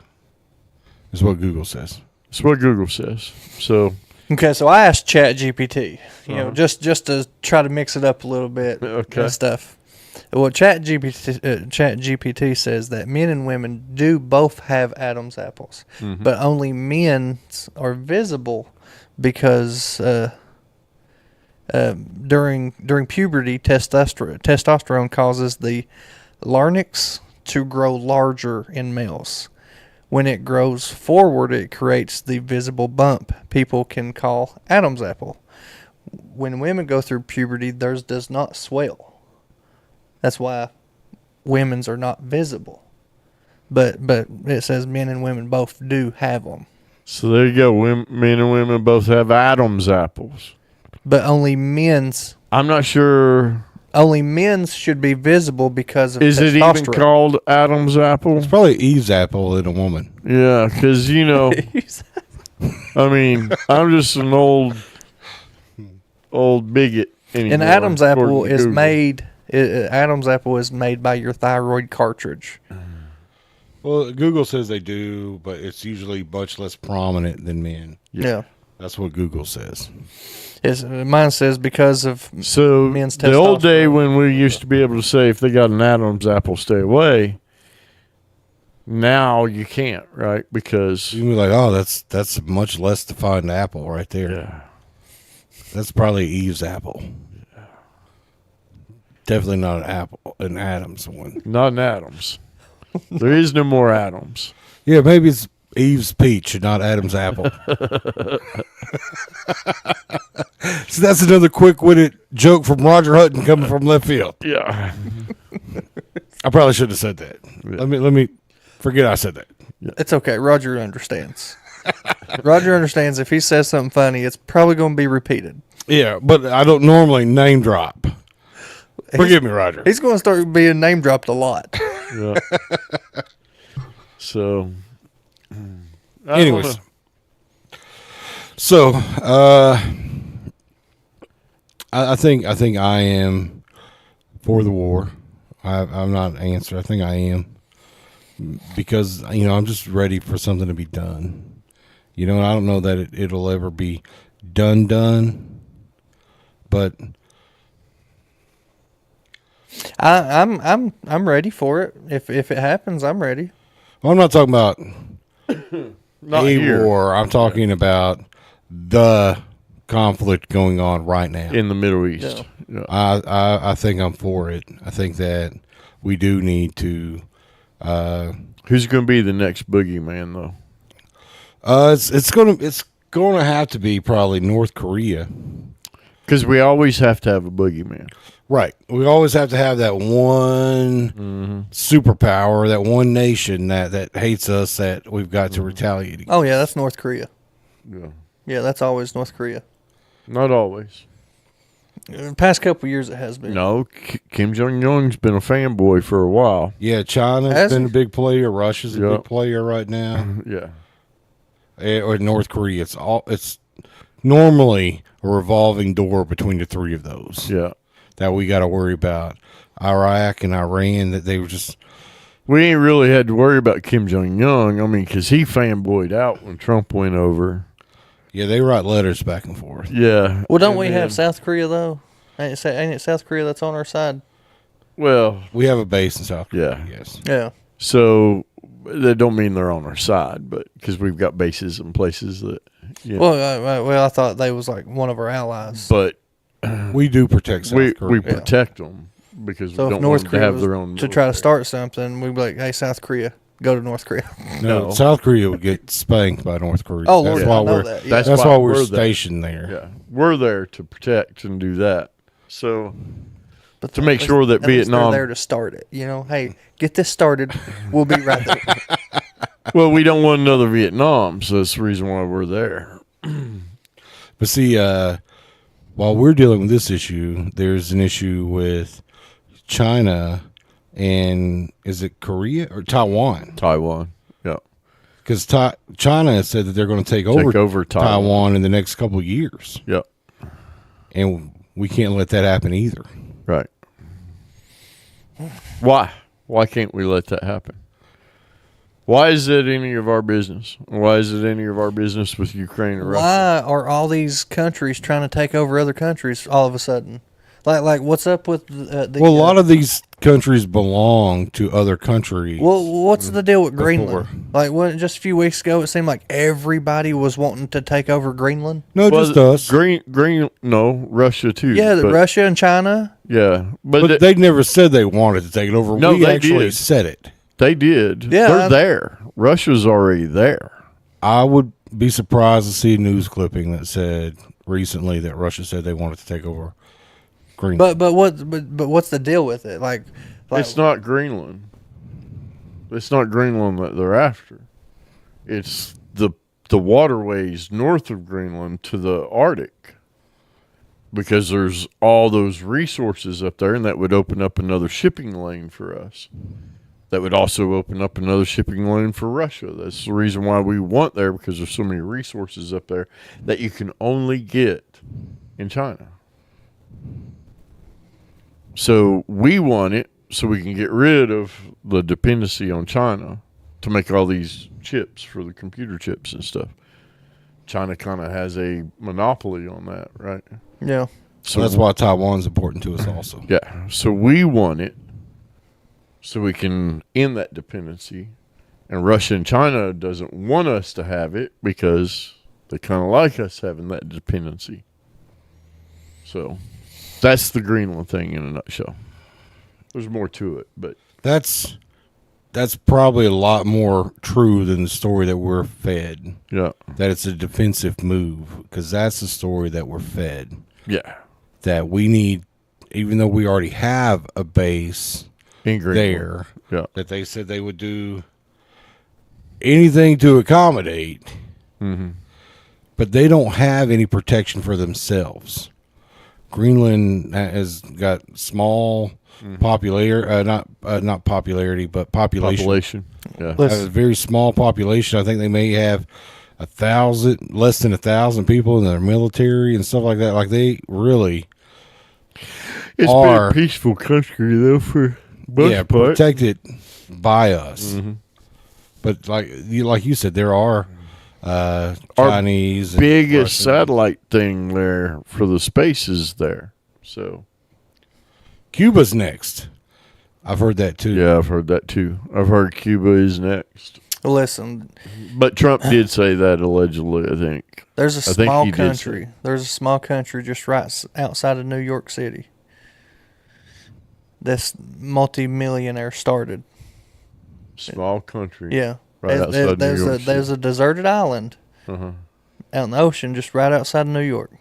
Is what Google says. That's what Google says. So Okay, so I asked ChatGPT, just to try to mix it up a little bit Okay. and stuff. Well, ChatGPT says that men and women do both have Adam's apples, but only men's are visible because during puberty, testosterone causes the larynx to grow larger in males. When it grows forward, it creates the visible bump people can call Adam's apple. When women go through puberty, theirs does not swell. That's why women's are not visible. But it says men and women both do have them. So there you go. Men and women both have Adam's apples. But only men's should be visible because of Is testosterone. it even called Adam's apple? It's probably Eve's apple in a woman. Yeah, because I mean, I'm just an old bigot anymore. And Adam's apple according to is Google. made. Adam's apple is made by your thyroid cartridge. Well, Google says they do, but it's usually much less prominent than men. Yeah. That's what Google says. Mine says because of So men's the old day testosterone. when we used to be able to say if they got an Adam's apple, stay away. Now you can't, right? Because You can be like, oh, that's a much less defined apple right there. yeah, That's probably Eve's apple. Definitely not an Adam's one. not an Adam's. There is no more Adams. Yeah, maybe it's Eve's peach and not Adam's apple. So that's another quick-witted joke from Roger Hutton coming from left field. Yeah, I probably shouldn't have said that. Yeah. Let me forget I said that. It's okay. Roger understands. Roger understands if he says something funny, it's probably going to be repeated. Yeah, but I don't normally name drop. Forgive me, Roger. He's going to start being name dropped a lot. yeah. So, I don't Anyways, know. so I think I am for the war. I'm not an answer. I think I am because I'm just ready for something to be done. And I don't know that it'll ever be done, but I'm ready for it. If it happens, I'm ready. I'm not talking about Not a here. war. I'm talking about the conflict going on right now. In the Middle East. Yeah. I think I'm for it. I think that we do need to. Who's going to be the next boogeyman, though? It's gonna have to be probably North Korea. Because we always have to have a boogeyman. Right. We always have to have that one superpower, that one nation that hates us that we've got to retaliate against. Oh, yeah, that's North Korea. Yeah. Yeah, that's always North Korea. Not always. The past couple years, it has been. No, Kim Jong-un's been a fanboy for a while. Yeah, China's Has been he? a big player. Russia's a Yeah. big player right now. Yeah. Or North Korea. It's normally a revolving door between the three of those. Yeah. That we got to worry about. Iraq and Iran, that they were just. We ain't really had to worry about Kim Jong-un. I mean, because he fanboyed out when Trump went over. Yeah, they write letters back and forth. Yeah. Well, don't And we then- have South Korea, though? Ain't it South Korea that's on our side? Well, We have a base in South Korea, Yeah. yes. Yeah. so that don't mean they're on our side, but because we've got bases in places that, Well, I thought they was like one of our allies. but We do protect South we Korea. protect them because So we if don't North want them to Korea have was their own to try to military. start something, we'd be like, "Hey, South Korea, go to North Korea." No. South Korea would get spanked by North Korea. Oh, Lord, that's I why know we're that, yeah. That's that's why why we're we're there. stationed there. Yeah, we're there to protect and do that. So But To make at least- sure that at least Vietnam- they're there to start it. Hey, get this started. We'll be right there. well, we don't want another Vietnam, so that's the reason why we're there. But see, while we're dealing with this issue, there's an issue with China and is it Korea or Taiwan? Taiwan. Yeah. Because China has said that they're going to take over Taiwan in the next couple of years, Yeah. and we can't let that happen either. Right. Why? Why can't we let that happen? Why is it any of our business? Why is it any of our business with Ukraine and Russia? Why are all these countries trying to take over other countries all of a sudden? Like what's up with the? Well, a lot of these countries belong to other countries. Well, what's the deal with Before. Greenland? Like, just a few weeks ago, it seemed like everybody was wanting to take over Greenland. no, just us. No, Russia too. Yeah, but- Russia and China. Yeah, But they never said they wanted to take it over. No, we they actually did. said it. they did. Yeah, They're there. Russia's already there. I would be surprised to see a news clipping that said recently that Russia said they wanted to take over Greenland. But what's the deal with it? Like It's not Greenland. It's not Greenland that they're after. It's the waterways north of Greenland to the Arctic. Because there's all those resources up there, and that would open up another shipping lane for us. That would also open up another shipping lane for Russia. That's the reason why we want there, because there's so many resources up there that you can only get in China. So we want it so we can get rid of the dependency on China to make all these chips for the computer chips and stuff. China kind of has a monopoly on that, right? Yeah. So that's why Taiwan's important to us also. Yeah. So we want it so we can end that dependency. And Russia and China doesn't want us to have it because they kind of like us having that dependency. So that's the Greenland thing in a nutshell. There's more to it, but That's probably a lot more true than the story that we're fed. yeah. That it's a defensive move, because that's the story that we're fed. Yeah. That we need, even though we already have a base In Greenland. there, Yeah. that they said they would do anything to accommodate, but they don't have any protection for themselves. Greenland has got small not popularity, but population. Yeah. Has a very small population. I think they may have 1,000, less than 1,000 people in their military and stuff like that. Like they really It's been a peaceful country though for most part. protected by us. But like you said, there are Chinese. Biggest satellite thing there for the space is there. So Cuba's next. I've heard that too. yeah, I've heard that too. I've heard Cuba is next. Listen, But Trump did say that allegedly, I think. there's a I think small he did country. say- There's a small country just outside of New York City. This multi-millionaire started. Small country. Yeah. Right outside New York City. There's a deserted island out in the ocean just right outside of New York.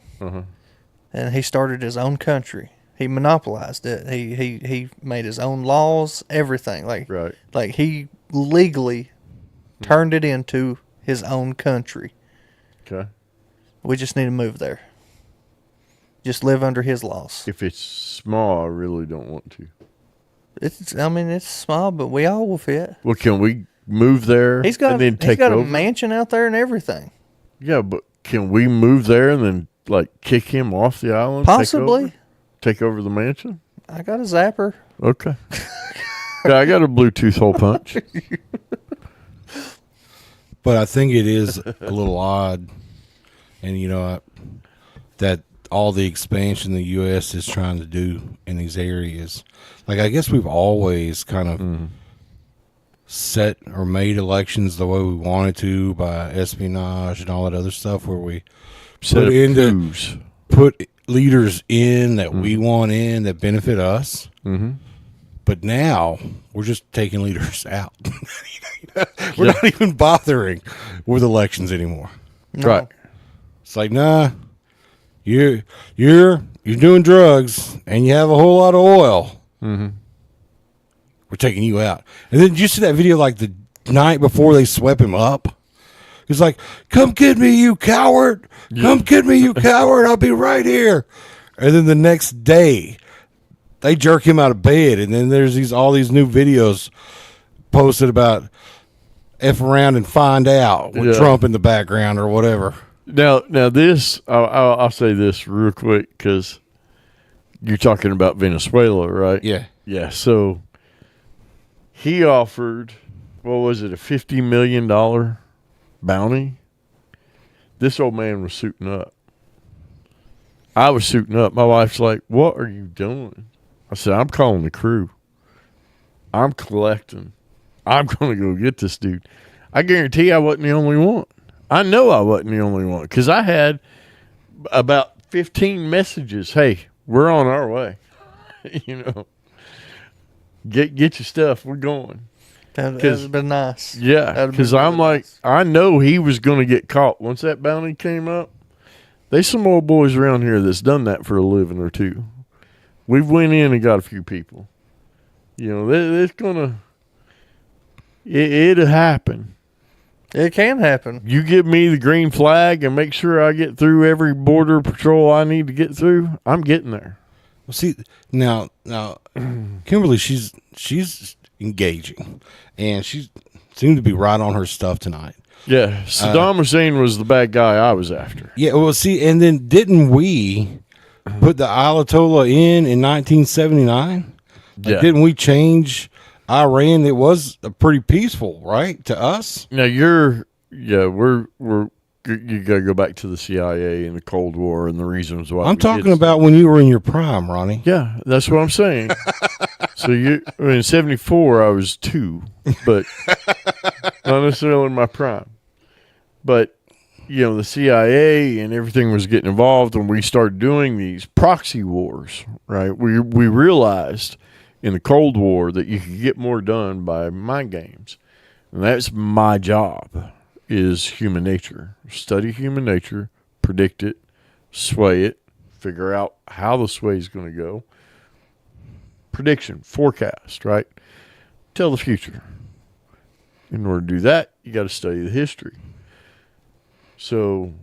And he started his own country. He monopolized it. He made his own laws, everything. Right. Like he legally turned it into his own country. Okay. We just need to move there. Just live under his laws. If it's small, I really don't want to. It's small, but we all will fit. Well, can we move there He's got and then he's take got over? a mansion out there and everything. Yeah, but can we move there and then like kick him off the island? Possibly. Take over the mansion? I got a zapper. Okay. Yeah, I got a Bluetooth hole punch. But I think it is a little odd, and that all the expansion the U.S. is trying to do in these areas. Like, I guess we've always kind of set or made elections the way we wanted to by espionage and all that other stuff, where we Set up coups. put leaders in that we want in that benefit us. But now we're just taking leaders out. We're not even bothering with elections anymore. Right. It's like, nah, you're doing drugs and you have a whole lot of oil. We're taking you out. And then did you see that video like the night before they swept him up? He's like, come get me, you coward. Come get me, you coward. I'll be right here. And then the next day, they jerk him out of bed. And then there's all these new videos posted about F around and find out with Trump in the background or whatever. Now this, I'll say this real quick because you're talking about Venezuela, right? Yeah. Yeah. So he offered, what was it, a $50 million bounty? This old man was suiting up. I was suiting up. My wife's like, what are you doing? I said, I'm calling the crew. I'm collecting. I'm going to go get this dude. I guarantee I wasn't the only one. I know I wasn't the only one because I had about 15 messages. Hey, we're on our way. Get your stuff. We're going. That would have been nice. Yeah, because I'm like, I know he was going to get caught. Once that bounty came up, there's some old boys around here that's done that for a living or two. We've went in and got a few people. It's going to, it'll happen. It can happen. You give me the green flag and make sure I get through every border patrol I need to get through, I'm getting there. Well, see, now, Kimberly, she's engaging, and she seemed to be right on her stuff tonight. Yeah, Saddam Hussein was the bad guy I was after. Yeah, well, see, and then didn't we put the Ayatollah in 1979? Yeah. Didn't we change Iran? It was pretty peaceful, right, to us? Now you got to go back to the CIA and the Cold War and the reasons why. I'm talking about when you were in your prime, Ronnie. Yeah, that's what I'm saying. So in '74 I was 2, but not necessarily in my prime. But the CIA and everything was getting involved, and we started doing these proxy wars. Right? We realized in the Cold War that you could get more done by mind games, and that's my job. Is human nature. Study human nature, predict it, sway it, figure out how the sway is going to go. Prediction, forecast, right? Tell the future. In order to do that, you got to study the history. So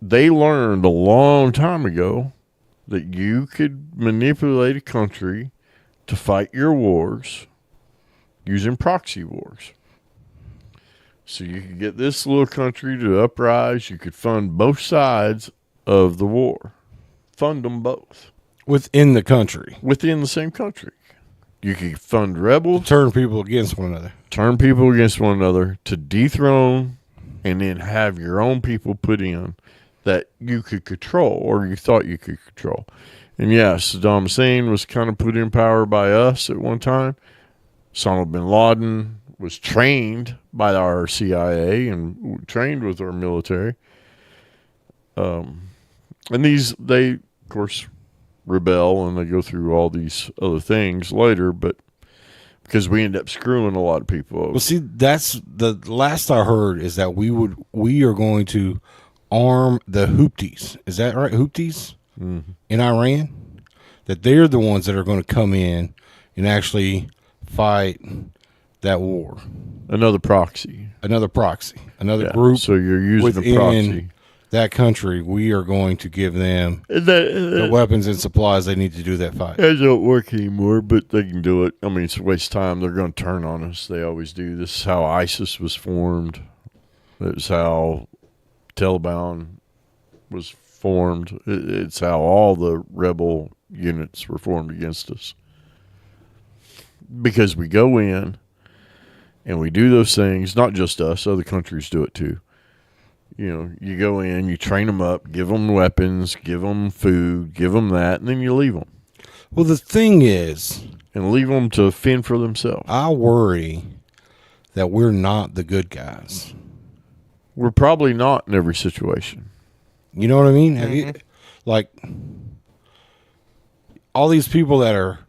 they learned a long time ago that you could manipulate a country to fight your wars using proxy wars. So you could get this little country to uprise. You could fund both sides of the war. Fund them both. Within the country. Within the same country. You could fund rebels. Turn people against one another. Turn people against one another to dethrone and then have your own people put in that you could control or you thought you could control. And yeah, Saddam Hussein was kind of put in power by us at one time. Osama bin Laden was trained by our CIA and trained with our military. And they, of course, rebel and they go through all these other things later, but because we end up screwing a lot of people over. Well, see, that's the last I heard is that we are going to arm the Houthis. Is that right? Houthis in Iran? That they're the ones that are going to come in and actually fight that war. Another proxy. Another group. So you're using within a proxy. That country, we are going to give them the weapons and supplies they need to do that fight. That don't work anymore, but they can do it. I mean, it's a waste of time. They're going to turn on us. They always do. This is how ISIS was formed. It's how Taliban was formed. It's how all the rebel units were formed against us. Because we go in and we do those things, not just us, other countries do it too. You go in, you train them up, give them weapons, give them food, give them that, and then you leave them. Well, the thing is, and leave them to fend for themselves. I worry that we're not the good guys. We're probably not in every situation. You know what I mean? Have you, like, all these people that are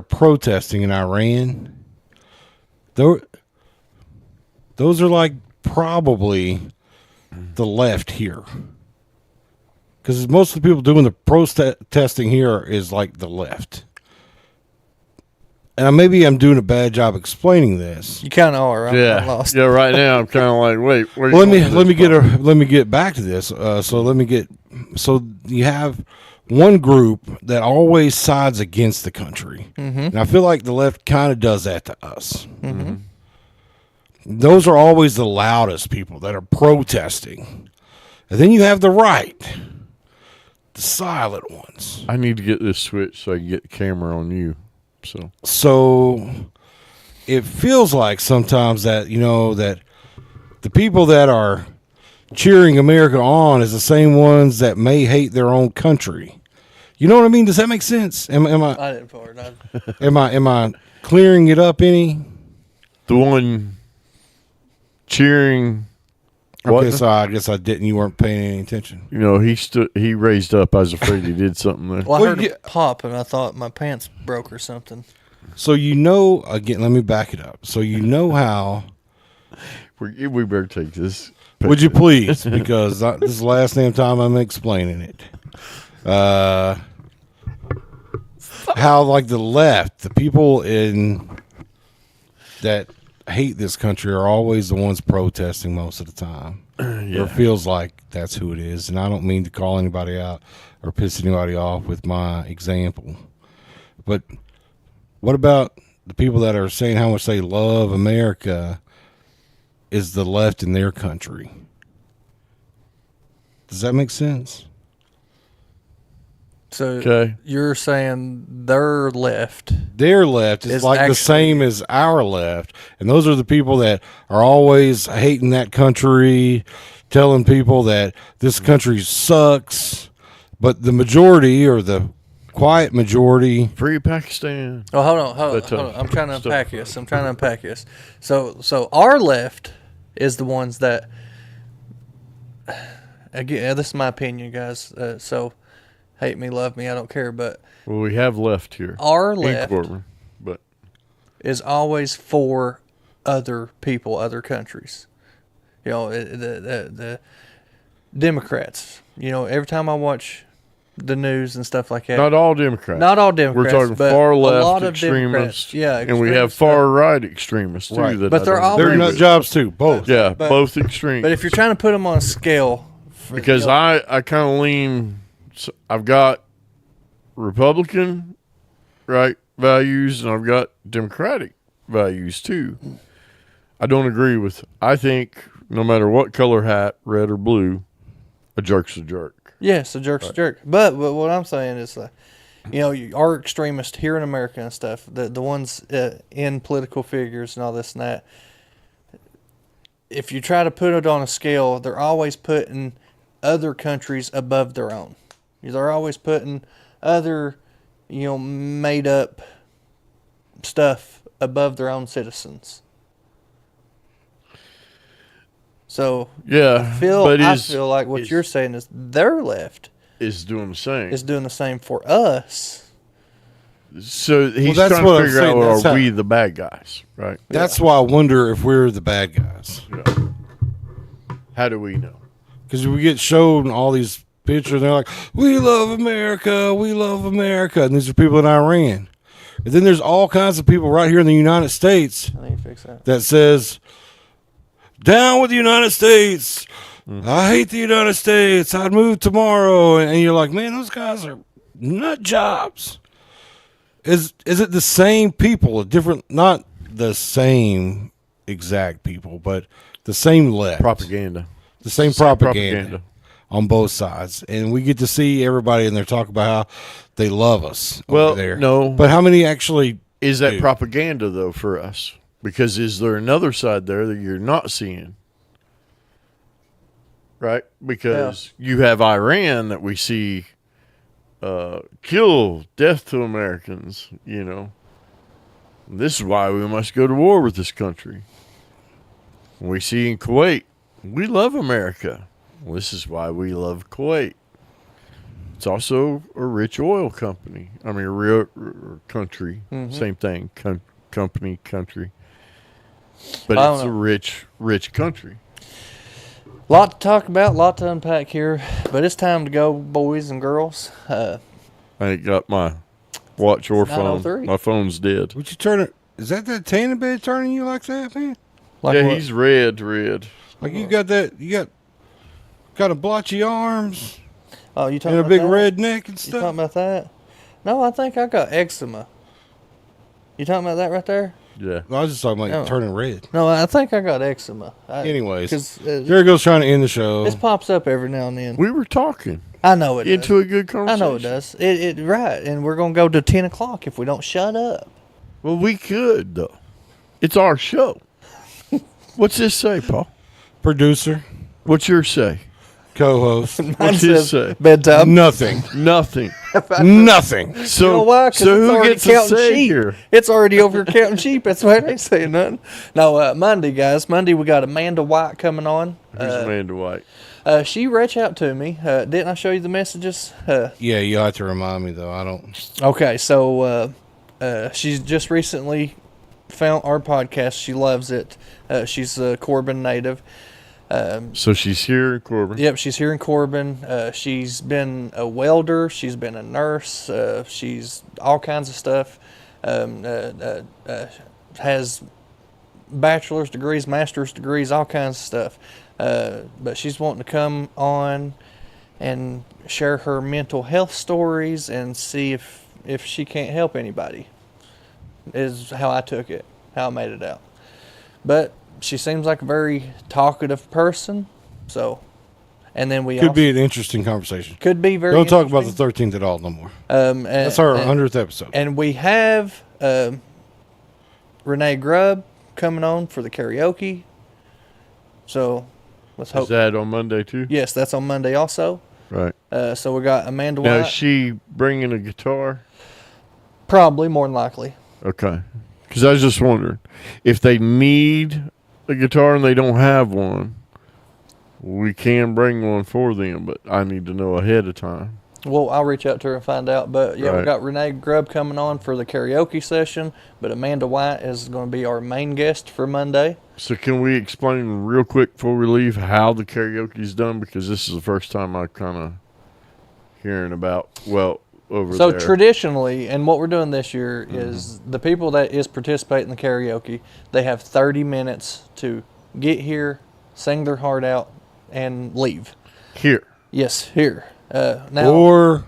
protesting in Iran? Those are like probably the left here, because most of the people doing the protesting here is like the left. And maybe I'm doing a bad job explaining this. You kind of are. I'm lost. Yeah. Right now, I'm kind of like, wait. Where let me get back to this. So you have one group that always sides against the country, and I feel like the left kind of does that to us. Those are always the loudest people that are protesting, and then you have the right, the silent ones. I need to get this switch so I can get the camera on you. So it feels like sometimes that that the people that are cheering America on is the same ones that may hate their own country. You know what I mean? Does that make sense? Am I? I didn't for it. Am I clearing it up any? The one cheering. Okay, What? so I guess I didn't. You weren't paying any attention. He raised up. I was afraid he did something there. Well, I heard yeah. a pop, and I thought my pants broke or something. So again, let me back it up. So how? We better take this. Would you please? Because this is the last damn time I'm explaining it. How like the left, the people that hate this country are always the ones protesting most of the time. Or it feels like that's who it is. And I don't mean to call anybody out or piss anybody off with my example. But what about the people that are saying how much they love America is the left in their country. Does that make sense? So Okay. you're saying they're left. Their left is Is like the actually- same as our left, and those are the people that are always hating that country, telling people that this country sucks. But the majority, or the quiet majority, Free Pakistan. Oh, hold on, hold But, on. I'm trying to stuff- unpack this. So our left is the ones that. Again, this is my opinion, guys. So, hate me, love me, I don't care. But Well, we have left here. our in left Corbin, but is always for other people, other countries. You know, the Democrats. You know, every time I watch the news and stuff like that, not all Democrats. Not all Democrats. We're talking but far a left lot of extremists. Democrats. Yeah, and we have extremists, far right extremists too. Right. That But I they're don't all- they're agree nut with. jobs too. Both. Yeah, but- both extremes. But if you're trying to put them on a scale, because I kind of lean. I've got Republican right values and I've got Democratic values too. I don't agree with. I think no matter what color hat, red or blue, a jerk's a jerk. yes, a jerk's a jerk. But what I'm saying is, our extremists here in America and stuff, the ones in political figures and all this and that. If you try to put it on a scale, they're always putting other countries above their own. They're always putting other, made up stuff above their own citizens. So Yeah, I feel but like what you're saying is their left is doing the same. is doing the same for us. So he's that's trying what to I'm figure saying. out That's are how- we the bad guys, right? That's why I wonder if we're the bad guys. How do we know? Because we get shown all these pictures, and they're like, "We love America, we love America," and these are people in Iran. And then there's all kinds of people right here in the United States I need to fix that. that says, "Down with the United States. I hate the United States. I'd move tomorrow." And you're like, "Man, those guys are nut jobs." Is it the same people? Not the same exact people, but the same left, Propaganda. the same propaganda on both sides, and we get to see everybody in there talk about how they love us. Well, over there. no. But how many actually? Is that do? propaganda though for us? Because is there another side there that you're not seeing? Right? Because you have Iran that we see kill, death to Americans, This is why we must go to war with this country. We see in Kuwait, we love America. Well, this is why we love Kuwait. It's also a rich oil company. I mean, a real country. Same thing. Company, country. But I don't it's a know. rich country. Lot to talk about, lot to unpack here, but it's time to go, boys and girls. I ain't got my watch or phone. 9:03. My phone's dead. Would you turn it? Is that tanning bed turning you like that, man? Like Yeah, what? he's red. Like you got that? You got kind of blotchy arms Oh, you talking and a about big that? red neck and You talking stuff. about that? No, I think I got eczema. You talking about that right there? Yeah. I was just talking about Oh. turning red. No, I think I got eczema. Anyways, because Jerry goes trying to end the show. this pops up every now and then. We were talking I know it into does. a good I conversation. know it does. It right, and we're gonna go to 10 o'clock if we don't shut up. Well, we could, though. It's our show. What's this say, Paul? Producer, What's yours say? co-host, Mine What's his says say? bedtime. nothing, Nothing. nothing. So, You know why? 'Cause so it's who already gets to counting say sheep. here? It's already over here counting sheep. That's why I ain't saying nothing. No, Monday, guys. Monday we got Amanda White coming on. Who's Amanda White? She reached out to me. Didn't I show you the messages? Yeah, you have to remind me though. I don't. Okay, so she's just recently found our podcast. She loves it. She's a Corbin native. So she's here in Corbin. Yep, she's here in Corbin. She's been a welder. She's been a nurse. She's all kinds of stuff. Has bachelor's degrees, master's degrees, all kinds of stuff. But she's wanting to come on and share her mental health stories and see if she can't help anybody. is how I took it, how I made it out. But she seems like a very talkative person, so. And then we Could be an interesting conversation. could be very. Don't talk about the interesting. 13th at all no more. And, That's our and- 100th episode. And we have Renee Grubb coming on for the karaoke. So let's hope. Is that on Monday too? Yes, that's on Monday also. Right. So we got Amanda Now, White. is she bringing a guitar? Probably, more than likely. Okay. Because I was just wondering if they need a guitar and they don't have one, we can bring one for them, but I need to know ahead of time. Well, I'll reach out to her and find out. But yeah, we Right. got Renee Grubb coming on for the karaoke session. But Amanda White is going to be our main guest for Monday. So can we explain real quick before we leave how the karaoke is done? Because this is the first time I kind of hearing about, over So there. traditionally, and what we're doing this year is the people that is participating in the karaoke, they have 30 minutes to get here, sing their heart out, and leave. Here. Yes, here. Now, Or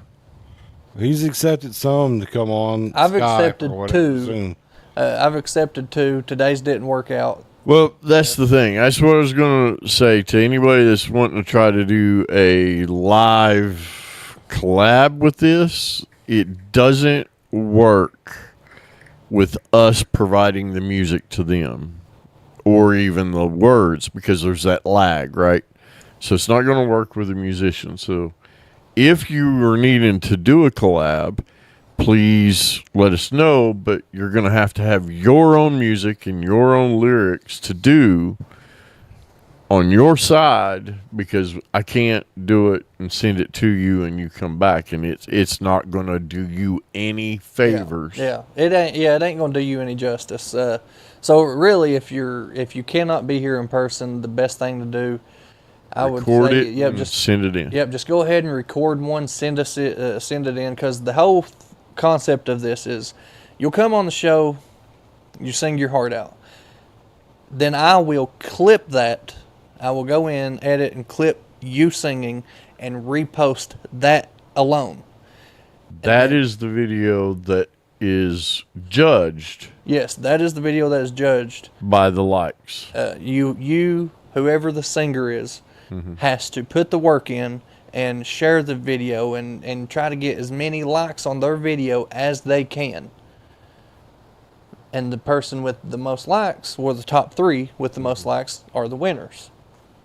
he's accepted some to come on. I've Skype accepted or whatever two. soon. I've accepted 2. Today's didn't work out. Well, that's the thing. That's what I was going to say to anybody that's wanting to try to do a live collab with this. It doesn't work with us providing the music to them or even the words because there's that lag, right? So it's not going to work with a musician. So if you are needing to do a collab, please let us know, but you're going to have your own music and your own lyrics to do on your side because I can't do it and send it to you and you come back and it's not going to do you any favors. Yeah, it ain't. Yeah, it ain't gonna do you any justice. So really, if you cannot be here in person, the best thing to do, I would Record say, it and send it in. Yep, just go ahead and record one. Send it in because the whole concept of this is, you'll come on the show, you sing your heart out, then I will clip that. I will go in, edit, and clip you singing, and repost that alone. That is the video that is judged Yes, that is the video that is judged. by the likes. You, whoever the singer is, has to put the work in and share the video and try to get as many likes on their video as they can. And the person with the most likes, or the top 3 with the most likes, are the winners.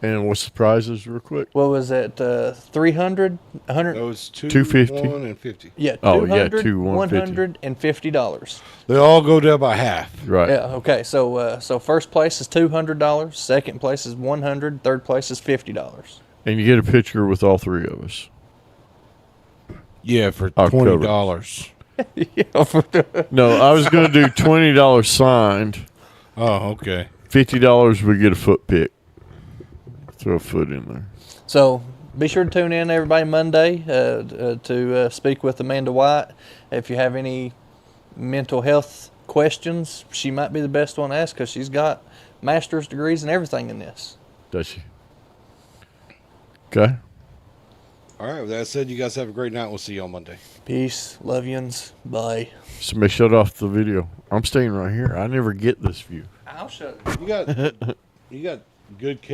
And what's the prizes, real quick? What was it? 300, 100? Those 250. 1 and 50. Yeah, Oh, yeah, 200, two, 150. $150. They all go down by half. Right. Yeah. Okay. So first place is $200. Second place is $100. Third place is $50. And you get a picture with all 3 of us. Yeah, for I'll cover it. $20. No, I was going to do $20 signed. Oh, okay. $50 we get a foot pick. Throw a foot in there. So be sure to tune in, everybody, Monday to speak with Amanda White. If you have any mental health questions, she might be the best one to ask because she's got master's degrees and everything in this. Does she? Okay. All right. With that said, you guys have a great night. We'll see you on Monday. Peace, love yins, bye. Somebody shut off the video. I'm staying right here. I never get this view. I'll shut it. You got good